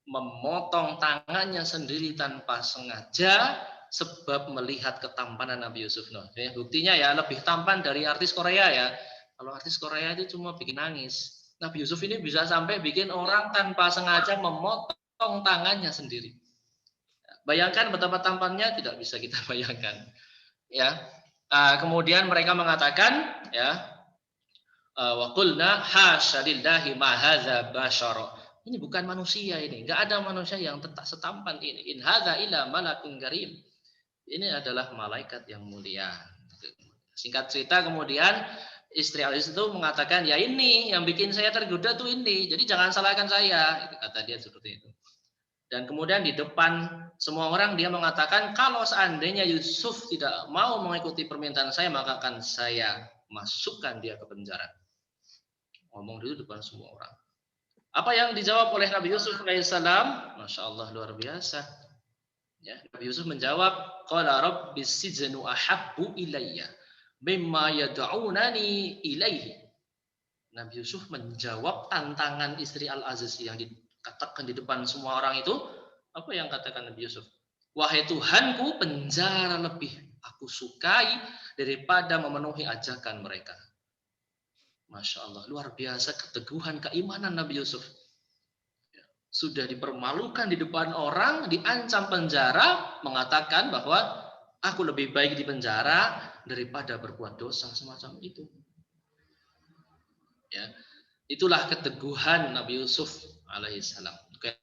memotong tangannya sendiri tanpa sengaja sebab melihat ketampanan Nabi Yusuf. Nah, ya, buktinya ya lebih tampan dari artis Korea ya. Kalau artis Korea itu cuma bikin nangis. Nabi Yusuf ini bisa sampai bikin orang tanpa sengaja memotong tangannya sendiri. Bayangkan betapa tampannya, tidak bisa kita bayangkan. Ya. Kemudian mereka mengatakan ya, wa qulna hasya lillahi ma hadza basyara. Ini bukan manusia ini, enggak ada manusia yang setampan ini. In hadza illa malakun karim. Ini adalah malaikat yang mulia. Singkat cerita kemudian istri Al-Aziz itu mengatakan, ya ini yang bikin saya tergoda tuh ini. Jadi jangan salahkan saya, itu kata dia seperti itu. Dan kemudian di depan semua orang dia mengatakan, kalau seandainya Yusuf tidak mau mengikuti permintaan saya, maka akan saya masukkan dia ke penjara. Ngomong dulu depan semua orang. Apa yang dijawab oleh Nabi Yusuf alaihissalam? Masya Allah, luar biasa. Ya, Nabi Yusuf menjawab, qala rabbis sijnu ahabbu ilayya mimma yad'unani ilaihi. Nabi Yusuf menjawab tantangan istri Al-Aziz yang dikatakan di depan semua orang itu. Apa yang katakan Nabi Yusuf? Wahai Tuhanku, penjara lebih aku sukai daripada memenuhi ajakan mereka. Masya Allah, luar biasa keteguhan keimanan Nabi Yusuf. Sudah dipermalukan di depan orang, diancam penjara, mengatakan bahwa aku lebih baik di penjara daripada berbuat dosa semacam itu. Ya, itulah keteguhan Nabi Yusuf alaihissalam. Oke,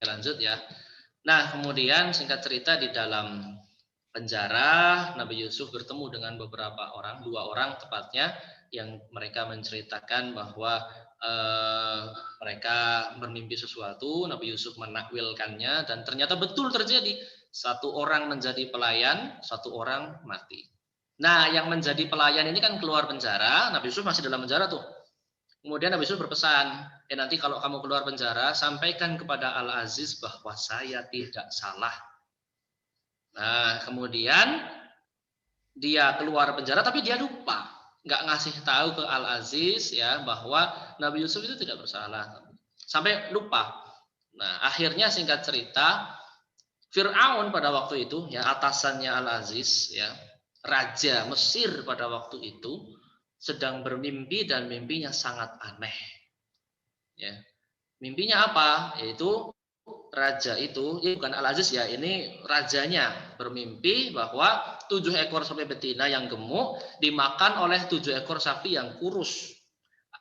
lanjut ya. Nah, kemudian singkat cerita di dalam penjara, Nabi Yusuf bertemu dengan beberapa orang, 2 orang tepatnya, yang mereka menceritakan bahwa mereka bermimpi sesuatu. Nabi Yusuf menakwilkannya dan ternyata betul terjadi. 1 orang menjadi pelayan, 1 orang mati. Nah, yang menjadi pelayan ini kan keluar penjara, Nabi Yusuf masih dalam penjara tuh. Kemudian Nabi Yusuf berpesan, nanti kalau kamu keluar penjara, sampaikan kepada Al-Aziz bahwa saya tidak salah. Nah, kemudian dia keluar penjara tapi dia lupa, nggak ngasih tahu ke Al-Aziz ya bahwa Nabi Yusuf itu tidak bersalah, sampai lupa. Nah, akhirnya singkat cerita, Fir'aun pada waktu itu ya, atasannya Al-Aziz ya, raja Mesir pada waktu itu sedang bermimpi dan mimpinya sangat aneh. Ya. Mimpinya apa? Yaitu raja itu, ini bukan Al-Aziz ya, ini rajanya bermimpi bahwa 7 ekor sapi betina yang gemuk dimakan oleh 7 ekor sapi yang kurus,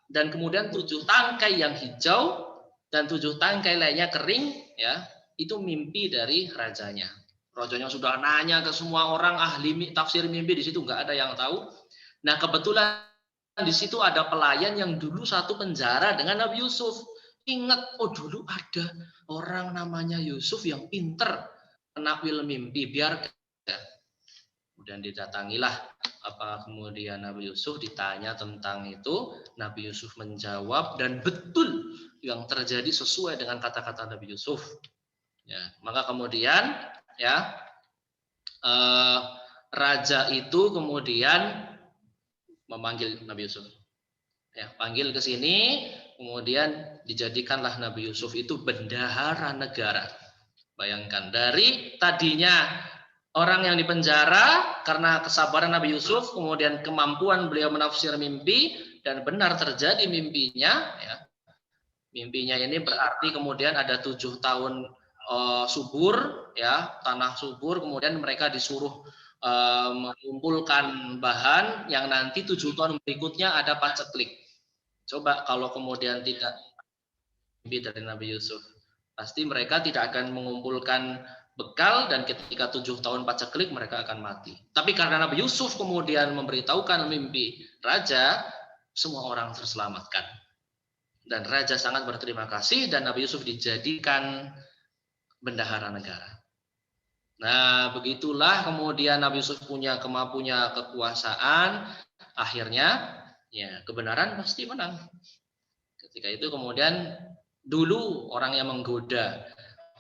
dan kemudian 7 tangkai yang hijau dan 7 tangkai lainnya kering ya. Itu mimpi dari rajanya. Rajanya sudah nanya ke semua orang ahli tafsir mimpi, di situ nggak ada yang tahu. Nah, kebetulan di situ ada pelayan yang dulu satu penjara dengan Nabi Yusuf. Ingat, oh dulu ada orang namanya Yusuf yang pinter menakwil mimpi, biar kemudian didatangilah kemudian Nabi Yusuf, ditanya tentang itu, Nabi Yusuf menjawab dan betul yang terjadi sesuai dengan kata-kata Nabi Yusuf. Ya, maka kemudian ya raja itu kemudian memanggil Nabi Yusuf. Ya, panggil ke sini, kemudian dijadikanlah Nabi Yusuf itu bendahara negara. Bayangkan, dari tadinya orang yang dipenjara karena kesabaran Nabi Yusuf, kemudian kemampuan beliau menafsir mimpi, dan benar terjadi mimpinya. Ya. Mimpinya ini berarti kemudian ada 7 tahun subur, ya, tanah subur, kemudian mereka disuruh mengumpulkan bahan yang nanti 7 tahun berikutnya ada paceklik. Coba kalau kemudian tidak mimpi dari Nabi Yusuf, pasti mereka tidak akan mengumpulkan bekal, dan ketika 7 tahun paceklik mereka akan mati. Tapi karena Nabi Yusuf kemudian memberitahukan mimpi raja, semua orang terselamatkan. Dan raja sangat berterima kasih, dan Nabi Yusuf dijadikan bendahara negara. Nah, begitulah kemudian Nabi Yusuf punya kekuasaan, akhirnya ya kebenaran pasti menang. Ketika itu kemudian dulu orang yang menggoda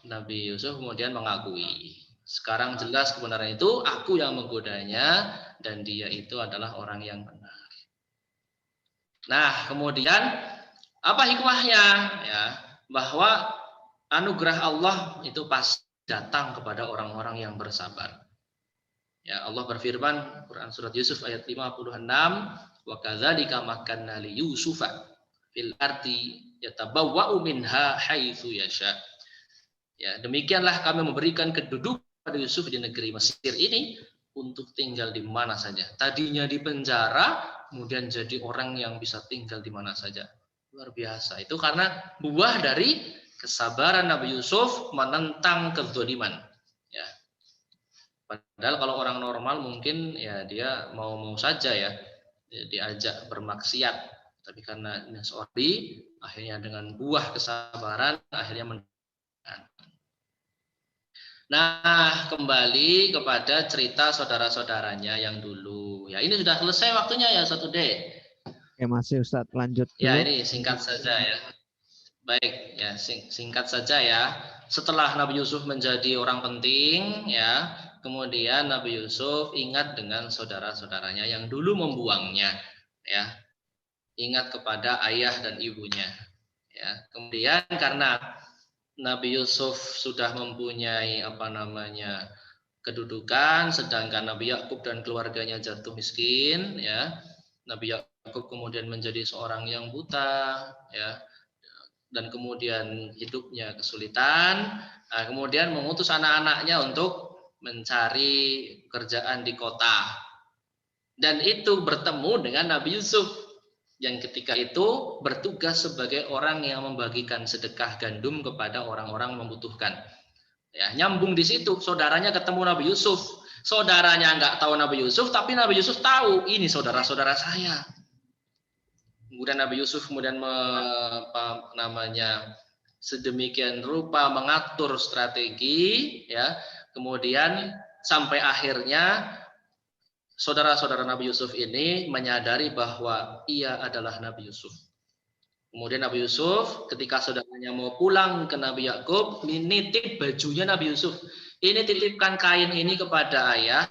Nabi Yusuf kemudian mengakui. Sekarang jelas kebenaran itu aku yang menggodanya, dan dia itu adalah orang yang benar. Nah, kemudian apa hikmahnya? Ya, bahwa anugerah Allah itu pasti datang kepada orang-orang yang bersabar. Ya, Allah berfirman Quran surat Yusuf ayat 56, wa kadzalika makanna li Yusufa fil ardi yatabawwa'u minha haitsu yasha. Ya, demikianlah kami memberikan kedudukan pada Yusuf di negeri Mesir ini untuk tinggal di mana saja. Tadinya di penjara, kemudian jadi orang yang bisa tinggal di mana saja. Luar biasa. Itu karena buah dari kesabaran Nabi Yusuf menentang kezaliman. Ya. Padahal kalau orang normal mungkin ya dia mau saja ya diajak bermaksiat. Tapi karena ini seorang akhirnya dengan buah kesabaran akhirnya menentang. Nah, kembali kepada cerita saudara-saudaranya yang dulu. Ya, ini sudah selesai waktunya ya, 1D. Oke, masih Ustadz, lanjut dulu. Ya, ini singkat saja ya. Baik, ya singkat saja ya. Setelah Nabi Yusuf menjadi orang penting, ya, kemudian Nabi Yusuf ingat dengan saudara-saudaranya yang dulu membuangnya, ya. Ingat kepada ayah dan ibunya. Ya, kemudian karena Nabi Yusuf sudah mempunyai kedudukan, sedangkan Nabi Yakub dan keluarganya jatuh miskin, ya. Nabi Yakub kemudian menjadi seorang yang buta, ya, dan kemudian hidupnya kesulitan. Nah, kemudian mengutus anak-anaknya untuk mencari pekerjaan di kota, dan itu bertemu dengan Nabi Yusuf yang ketika itu bertugas sebagai orang yang membagikan sedekah gandum kepada orang-orang membutuhkan. Ya, nyambung di situ, saudaranya ketemu Nabi Yusuf. Saudaranya nggak tahu Nabi Yusuf, tapi Nabi Yusuf tahu ini saudara-saudara saya. Kemudian Nabi Yusuf kemudian sedemikian rupa mengatur strategi, ya. Kemudian sampai akhirnya saudara-saudara Nabi Yusuf ini menyadari bahwa ia adalah Nabi Yusuf. Kemudian Nabi Yusuf ketika saudaranya mau pulang ke Nabi Yakub, nitip bajunya Nabi Yusuf. Ini titipkan kain ini kepada ayah,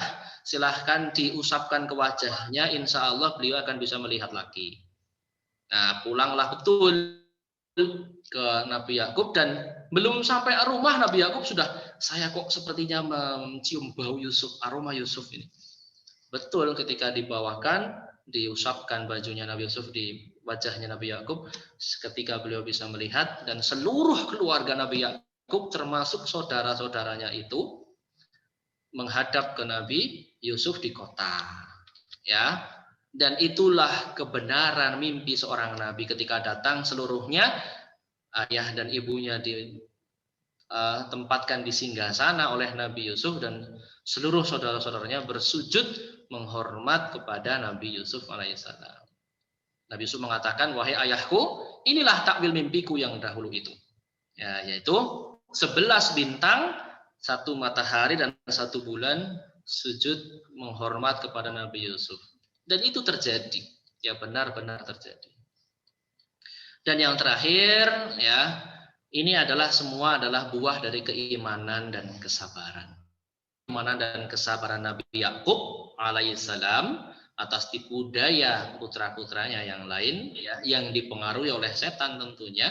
silahkan diusapkan ke wajahnya, insya Allah beliau akan bisa melihat lagi. Nah, pulanglah betul ke Nabi Yakub, dan belum sampai rumah Nabi Yakub sudah, saya kok sepertinya mencium bau Yusuf, aroma Yusuf ini. Betul, ketika dibawakan, diusapkan bajunya Nabi Yusuf di wajahnya Nabi Yakub, ketika beliau bisa melihat, dan seluruh keluarga Nabi Yakub termasuk saudara-saudaranya itu menghadap ke Nabi Yusuf di kota. Ya. Dan itulah kebenaran mimpi seorang nabi ketika datang seluruhnya ayah dan ibunya ditempatkan di singgasana oleh Nabi Yusuf, dan seluruh saudara-saudaranya bersujud menghormat kepada Nabi Yusuf alaihissalam. Nabi Yusuf mengatakan, wahai ayahku, inilah takwil mimpiku yang dahulu itu. Ya, yaitu 11 bintang, 1 matahari dan 1 bulan sujud menghormat kepada Nabi Yusuf. Dan itu terjadi, ya benar-benar terjadi. Dan yang terakhir, ya, ini adalah semua adalah buah dari keimanan dan kesabaran. keimanan dan kesabaran Nabi Yakub alaihissalam atas tipu daya putra-putranya yang lain, ya, yang dipengaruhi oleh setan tentunya,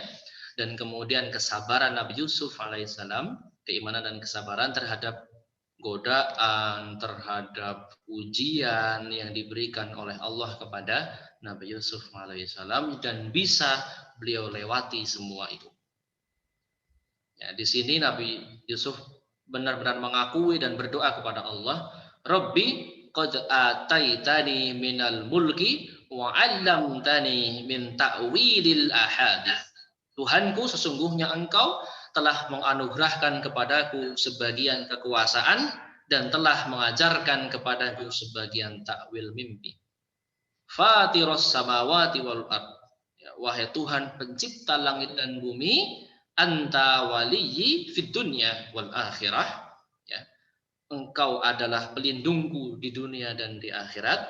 dan kemudian kesabaran Nabi Yusuf alaihissalam, keimanan dan kesabaran terhadap godaan, terhadap ujian yang diberikan oleh Allah kepada Nabi Yusuf alaihissalam, dan bisa beliau lewati semua itu. Ya, di sini Nabi Yusuf benar-benar mengakui dan berdoa kepada Allah, Rabbi qad ataitani minal mulki wa 'allamtani min ta'wilil ahadits. Tuhanku, sesungguhnya Engkau telah menganugerahkan kepadaku sebagian kekuasaan dan telah mengajarkan kepadaku sebagian takwil mimpi. Fatiros samawati wal ard. Ya, wahai Tuhan pencipta langit dan bumi, anta waliyyi fid dunya wal akhirah. Ya, Engkau adalah pelindungku di dunia dan di akhirat.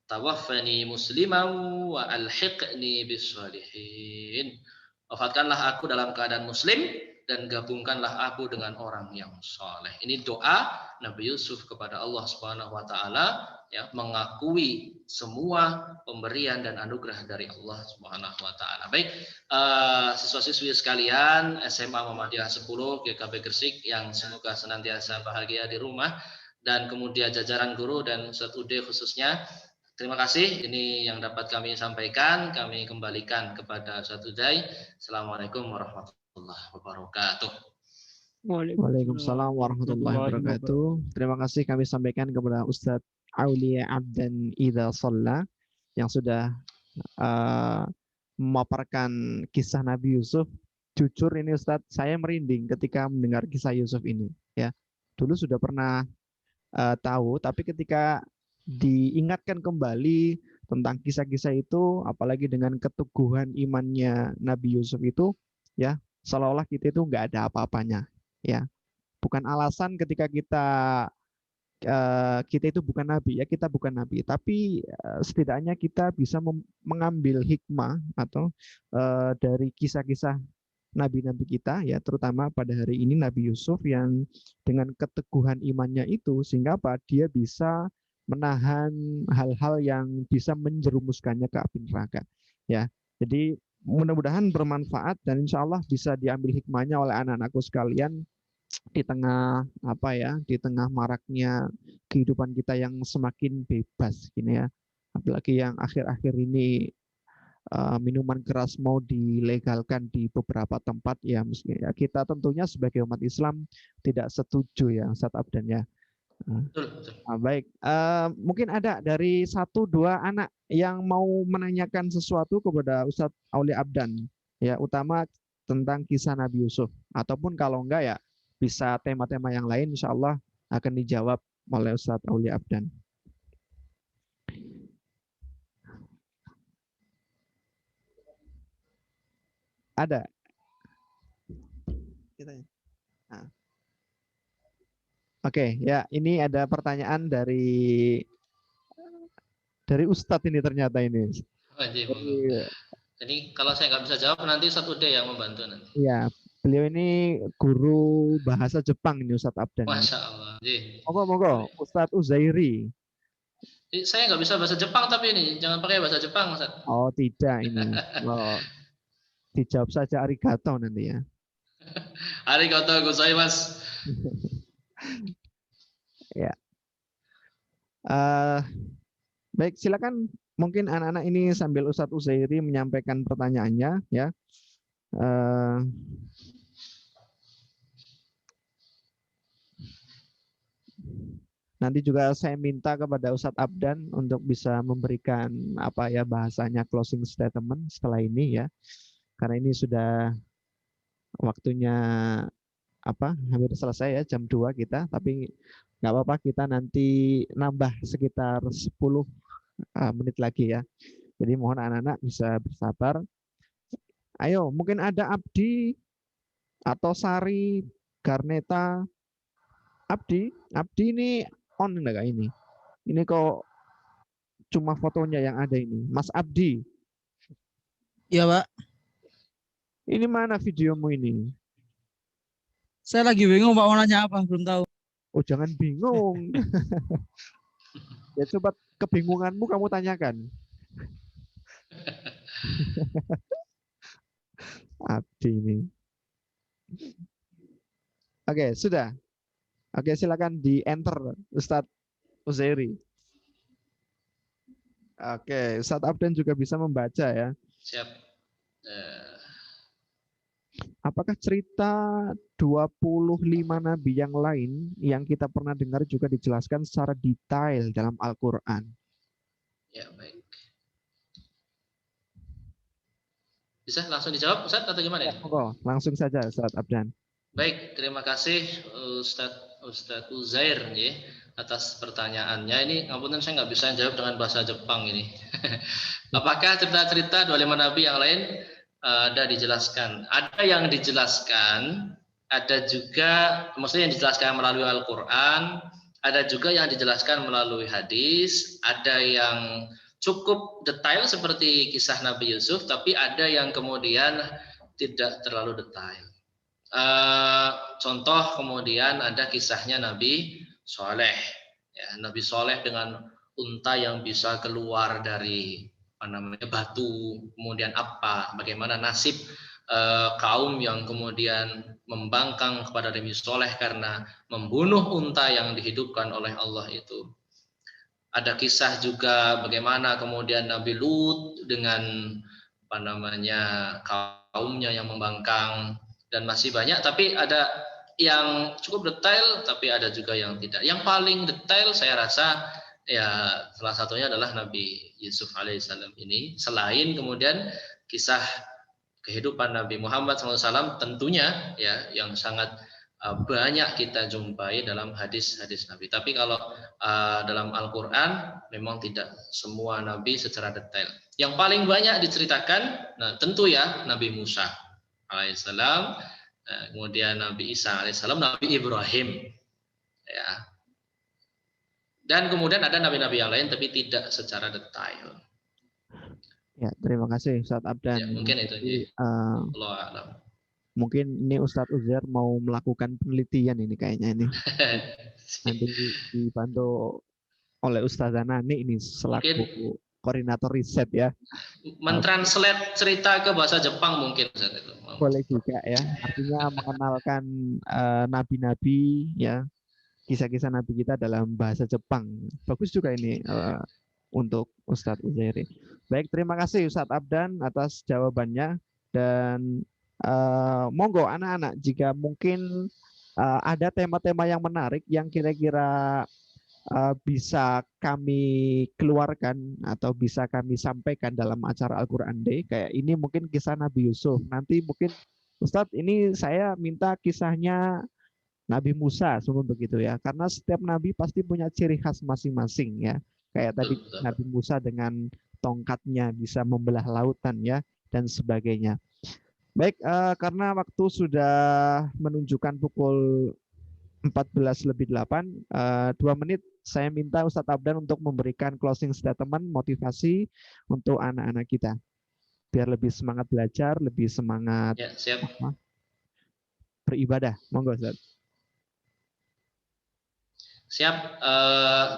Tawaffani musliman wa alhiqni bis-shalihin. Wafatkanlah aku dalam keadaan muslim dan gabungkanlah aku dengan orang yang saleh. Ini doa Nabi Yusuf kepada Allah Subhanahu wa taala, ya, mengakui semua pemberian dan anugerah dari Allah Subhanahu wa taala. Baik, siswa-siswi sekalian SMA Muhammadiyah 10 GKB Gresik yang semoga senantiasa bahagia di rumah, dan kemudian jajaran guru dan Ustadz Ude khususnya, terima kasih. Ini yang dapat kami sampaikan. Kami kembalikan kepada Ustadz Uday. Assalamualaikum warahmatullahi wabarakatuh. Waalaikumsalam warahmatullahi wabarakatuh. Terima kasih kami sampaikan kepada Ustadz Aulia Abdan Idza Shalla yang sudah memaparkan kisah Nabi Yusuf. Jujur ini Ustadz, saya merinding ketika mendengar kisah Yusuf ini. Ya, dulu sudah pernah tahu, tapi ketika diingatkan kembali tentang kisah-kisah itu, apalagi dengan keteguhan imannya Nabi Yusuf itu, ya seolah-olah kita itu nggak ada apa-apanya. Ya, bukan alasan ketika kita itu bukan nabi, ya kita bukan nabi, tapi setidaknya kita bisa mengambil hikmah atau dari kisah-kisah nabi-nabi kita, ya terutama pada hari ini Nabi Yusuf yang dengan keteguhan imannya itu, sehingga apa, dia bisa menahan hal-hal yang bisa menjerumuskannya ke api neraka. Ya, jadi mudah-mudahan bermanfaat dan insya Allah bisa diambil hikmahnya oleh anak-anakku sekalian di tengah di tengah maraknya kehidupan kita yang semakin bebas gini ya, apalagi yang akhir-akhir ini minuman keras mau dilegalkan di beberapa tempat, ya kita tentunya sebagai umat Islam tidak setuju ya Ustadz Abdan ya. Baik, mungkin ada dari 1-2 anak yang mau menanyakan sesuatu kepada Ustadz Aulia Abdan, ya utama tentang kisah Nabi Yusuf, ataupun kalau enggak ya bisa tema-tema yang lain, insya Allah akan dijawab oleh Ustadz Aulia Abdan. Ada? Nah. Oke, ya ini ada pertanyaan dari Ustadz ini ternyata ini. Jadi kalau saya nggak bisa jawab nanti Ustadz Ude yang membantu nanti. Iya, beliau ini guru bahasa Jepang ini Ustadz Abdan. Masya Allah. Monggo, Ustadz Uzairi. Saya nggak bisa bahasa Jepang tapi ini jangan pakai bahasa Jepang Ustadz. Oh tidak ini. Oh, dijawab saja arigato nanti ya. Arigato gozaimasu. Ya. Baik, silakan mungkin anak-anak ini sambil Ustadz Uzairi menyampaikan pertanyaannya ya. Nanti juga saya minta kepada Ustadz Abdan untuk bisa memberikan bahasanya closing statement setelah ini ya. Karena ini sudah waktunya hampir selesai ya, jam 2 kita, tapi nggak apa-apa, kita nanti nambah sekitar 10 menit lagi ya. Jadi mohon anak-anak bisa bersabar. Ayo, mungkin ada Abdi atau Sari, Garneta. Abdi ini on enggak ini? Ini kok cuma fotonya yang ada ini. Mas Abdi. Iya, Pak. Ini mana videomu ini? Saya lagi bingung Pak mau nanya apa, belum tahu. Oh, jangan bingung. Ya coba kebingunganmu kamu tanyakan. Abdi ini. Oke, sudah. Oke, silakan di enter Ustadz Uzairi. Oke, Ustadz Abdan juga bisa membaca ya. Siap. Apakah cerita 25 nabi yang lain yang kita pernah dengar juga dijelaskan secara detail dalam Al-Quran? Ya, baik. Bisa langsung dijawab, Ustadz, atau gimana? Ya, langsung saja, Ustadz Abdan. Baik, terima kasih Ustadz Uzair ya, atas pertanyaannya. Ini ngapunten saya nggak bisa jawab dengan bahasa Jepang ini. Apakah cerita-cerita 25 nabi yang lain ada dijelaskan? Ada yang dijelaskan, ada juga maksudnya yang dijelaskan melalui Al-Quran, ada juga yang dijelaskan melalui hadis, ada yang cukup detail seperti kisah Nabi Yusuf, tapi ada yang kemudian tidak terlalu detail. Contoh kemudian ada kisahnya Nabi Soleh, ya, Nabi Soleh dengan unta yang bisa keluar dari batu, kemudian bagaimana nasib kaum yang kemudian membangkang kepada Nabi Soleh karena membunuh unta yang dihidupkan oleh Allah itu. Ada kisah juga bagaimana kemudian Nabi Lut dengan kaumnya yang membangkang. Dan masih banyak, tapi ada yang cukup detail, tapi ada juga yang tidak. Yang paling detail saya rasa ya salah satunya adalah Nabi Yusuf alaihissalam ini. Selain kemudian kisah kehidupan Nabi Muhammad SAW tentunya ya yang sangat banyak kita jumpai dalam hadis-hadis Nabi. Tapi kalau dalam Al-Quran memang tidak semua Nabi secara detail. Yang paling banyak diceritakan, nah tentu ya Nabi Musa alaihissalam, kemudian Nabi Isa alaihissalam, Nabi Ibrahim, ya. Dan kemudian ada nabi-nabi yang lain, tapi tidak secara detail. Ya, terima kasih Ustadz Abdan. Ya, mungkin itu mungkin ini Ustadz Uzair mau melakukan penelitian ini kayaknya ini. Nanti dibantu oleh Ustazah Nani ini selaku koordinator riset ya. Mentranslate cerita ke bahasa Jepang mungkin Ustaz itu. Boleh juga ya. Artinya mengenalkan nabi-nabi ya, kisah-kisah nabi kita dalam bahasa Jepang. Bagus juga ini untuk Ustadz Uzairi. Baik, terima kasih Ustadz Abdan atas jawabannya dan monggo anak-anak jika mungkin ada tema-tema yang menarik yang kira-kira bisa kami keluarkan atau bisa kami sampaikan dalam acara Al-Quran Day. Kayak ini mungkin kisah Nabi Yusuf. Nanti mungkin Ustadz ini saya minta kisahnya Nabi Musa, sungguh begitu ya. Karena setiap Nabi pasti punya ciri khas masing-masing ya. Kayak tadi Nabi Musa dengan tongkatnya bisa membelah lautan ya dan sebagainya. Baik, karena waktu sudah menunjukkan pukul 14:08, 2 menit saya minta Ustadz Abdan untuk memberikan closing statement motivasi untuk anak-anak kita biar lebih semangat belajar, lebih semangat ya, siap. Beribadah. Monggo Ustadz. Siap,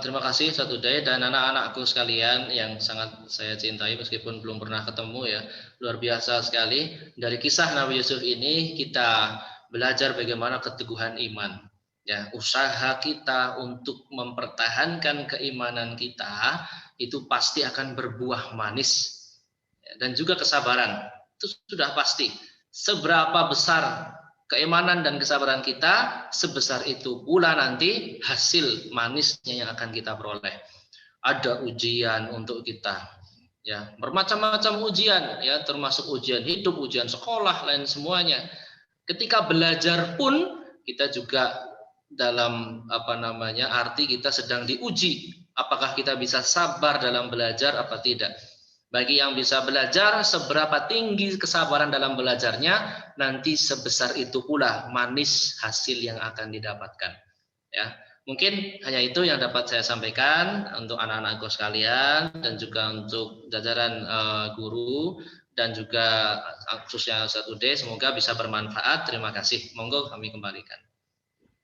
terima kasih Ustadz Uday dan anak-anakku sekalian yang sangat saya cintai meskipun belum pernah ketemu ya. Luar biasa sekali. Dari kisah Nabi Yusuf ini kita belajar bagaimana keteguhan iman. Ya, usaha kita untuk mempertahankan keimanan kita itu pasti akan berbuah manis. Ya, dan juga kesabaran. Itu sudah pasti. Seberapa besar keimanan dan kesabaran kita, sebesar itu pula nanti hasil manisnya yang akan kita peroleh. Ada ujian untuk kita, ya bermacam-macam ujian, ya termasuk ujian hidup, ujian sekolah, lain semuanya. Ketika belajar pun kita juga dalam arti kita sedang diuji. Apakah kita bisa sabar dalam belajar apa tidak? Bagi yang bisa belajar, seberapa tinggi kesabaran dalam belajarnya, nanti sebesar itu pula manis hasil yang akan didapatkan. Ya, mungkin hanya itu yang dapat saya sampaikan untuk anak-anakku sekalian dan juga untuk jajaran guru dan juga khususnya Ustadz Uday. Semoga bisa bermanfaat. Terima kasih. Monggo kami kembalikan.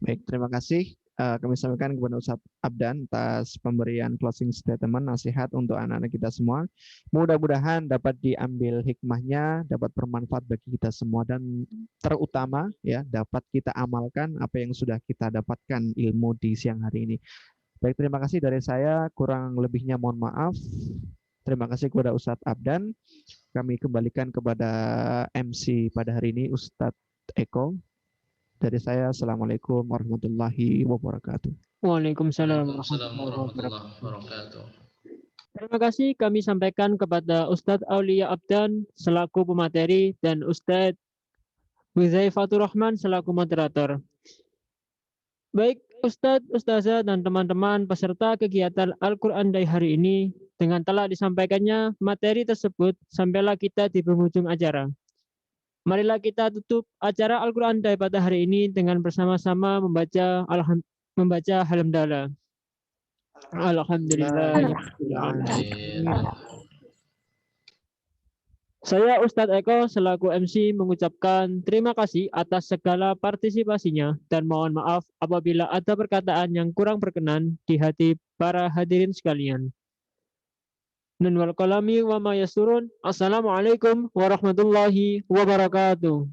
Baik, terima kasih kami sampaikan kepada Ustadz Abdan atas pemberian closing statement nasihat untuk anak-anak kita semua. Mudah-mudahan dapat diambil hikmahnya, dapat bermanfaat bagi kita semua, dan terutama ya dapat kita amalkan apa yang sudah kita dapatkan ilmu di siang hari ini. Baik, terima kasih dari saya, kurang lebihnya mohon maaf. Terima kasih kepada Ustadz Abdan. Kami kembalikan kepada MC pada hari ini, Ustadz Eko. Dari saya, Assalamualaikum warahmatullahi wabarakatuh. Waalaikumsalam Waalaikumsalam warahmatullahi warahmatullahi wabarakatuh. Terima kasih kami sampaikan kepada Ustadz Aulia Abdan selaku pemateri dan Ustadz Huzaifatur Rahman selaku moderator. Baik Ustadz, Ustazah, dan teman-teman peserta kegiatan Al-Quran Day hari ini, dengan telah disampaikannya materi tersebut, sampailah kita di penghujung acara. Marilah kita tutup acara Al-Quran Day pada hari ini dengan bersama-sama membaca Alhamdulillah. Alhamdulillah. Saya Ustadz Eko selaku MC mengucapkan terima kasih atas segala partisipasinya dan mohon maaf apabila ada perkataan yang kurang berkenan di hati para hadirin sekalian. Nun wal qalami wa ma yasurun. Assalamualaikum warahmatullahi wabarakatuh.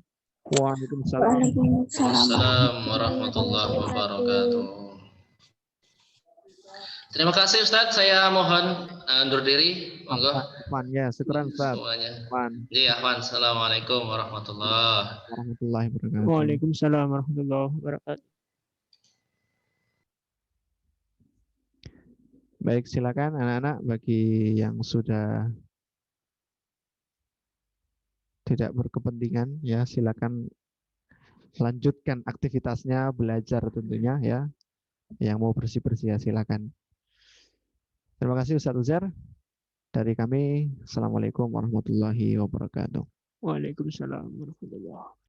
Waalaikumsalam. Waalaikumsalam warahmatullahi wabarakatuh. Terima kasih Ustadz, saya mohon undur diri. Monggo. Afwan, ya, syukuran Ustaz. Semuanya. Afwan. Iya, Afwan. Assalamualaikum warahmatullahi Wabarakatuh. Waalaikumsalam warahmatullahi wabarakatuh. Baik, silakan anak-anak bagi yang sudah tidak berkepentingan ya silakan lanjutkan aktivitasnya, belajar tentunya ya. Yang mau bersih-bersih ya silakan. Terima kasih Ustaz Uzair. Dari kami, Assalamualaikum warahmatullahi wabarakatuh. Waalaikumsalam warahmatullahi wabarakatuh.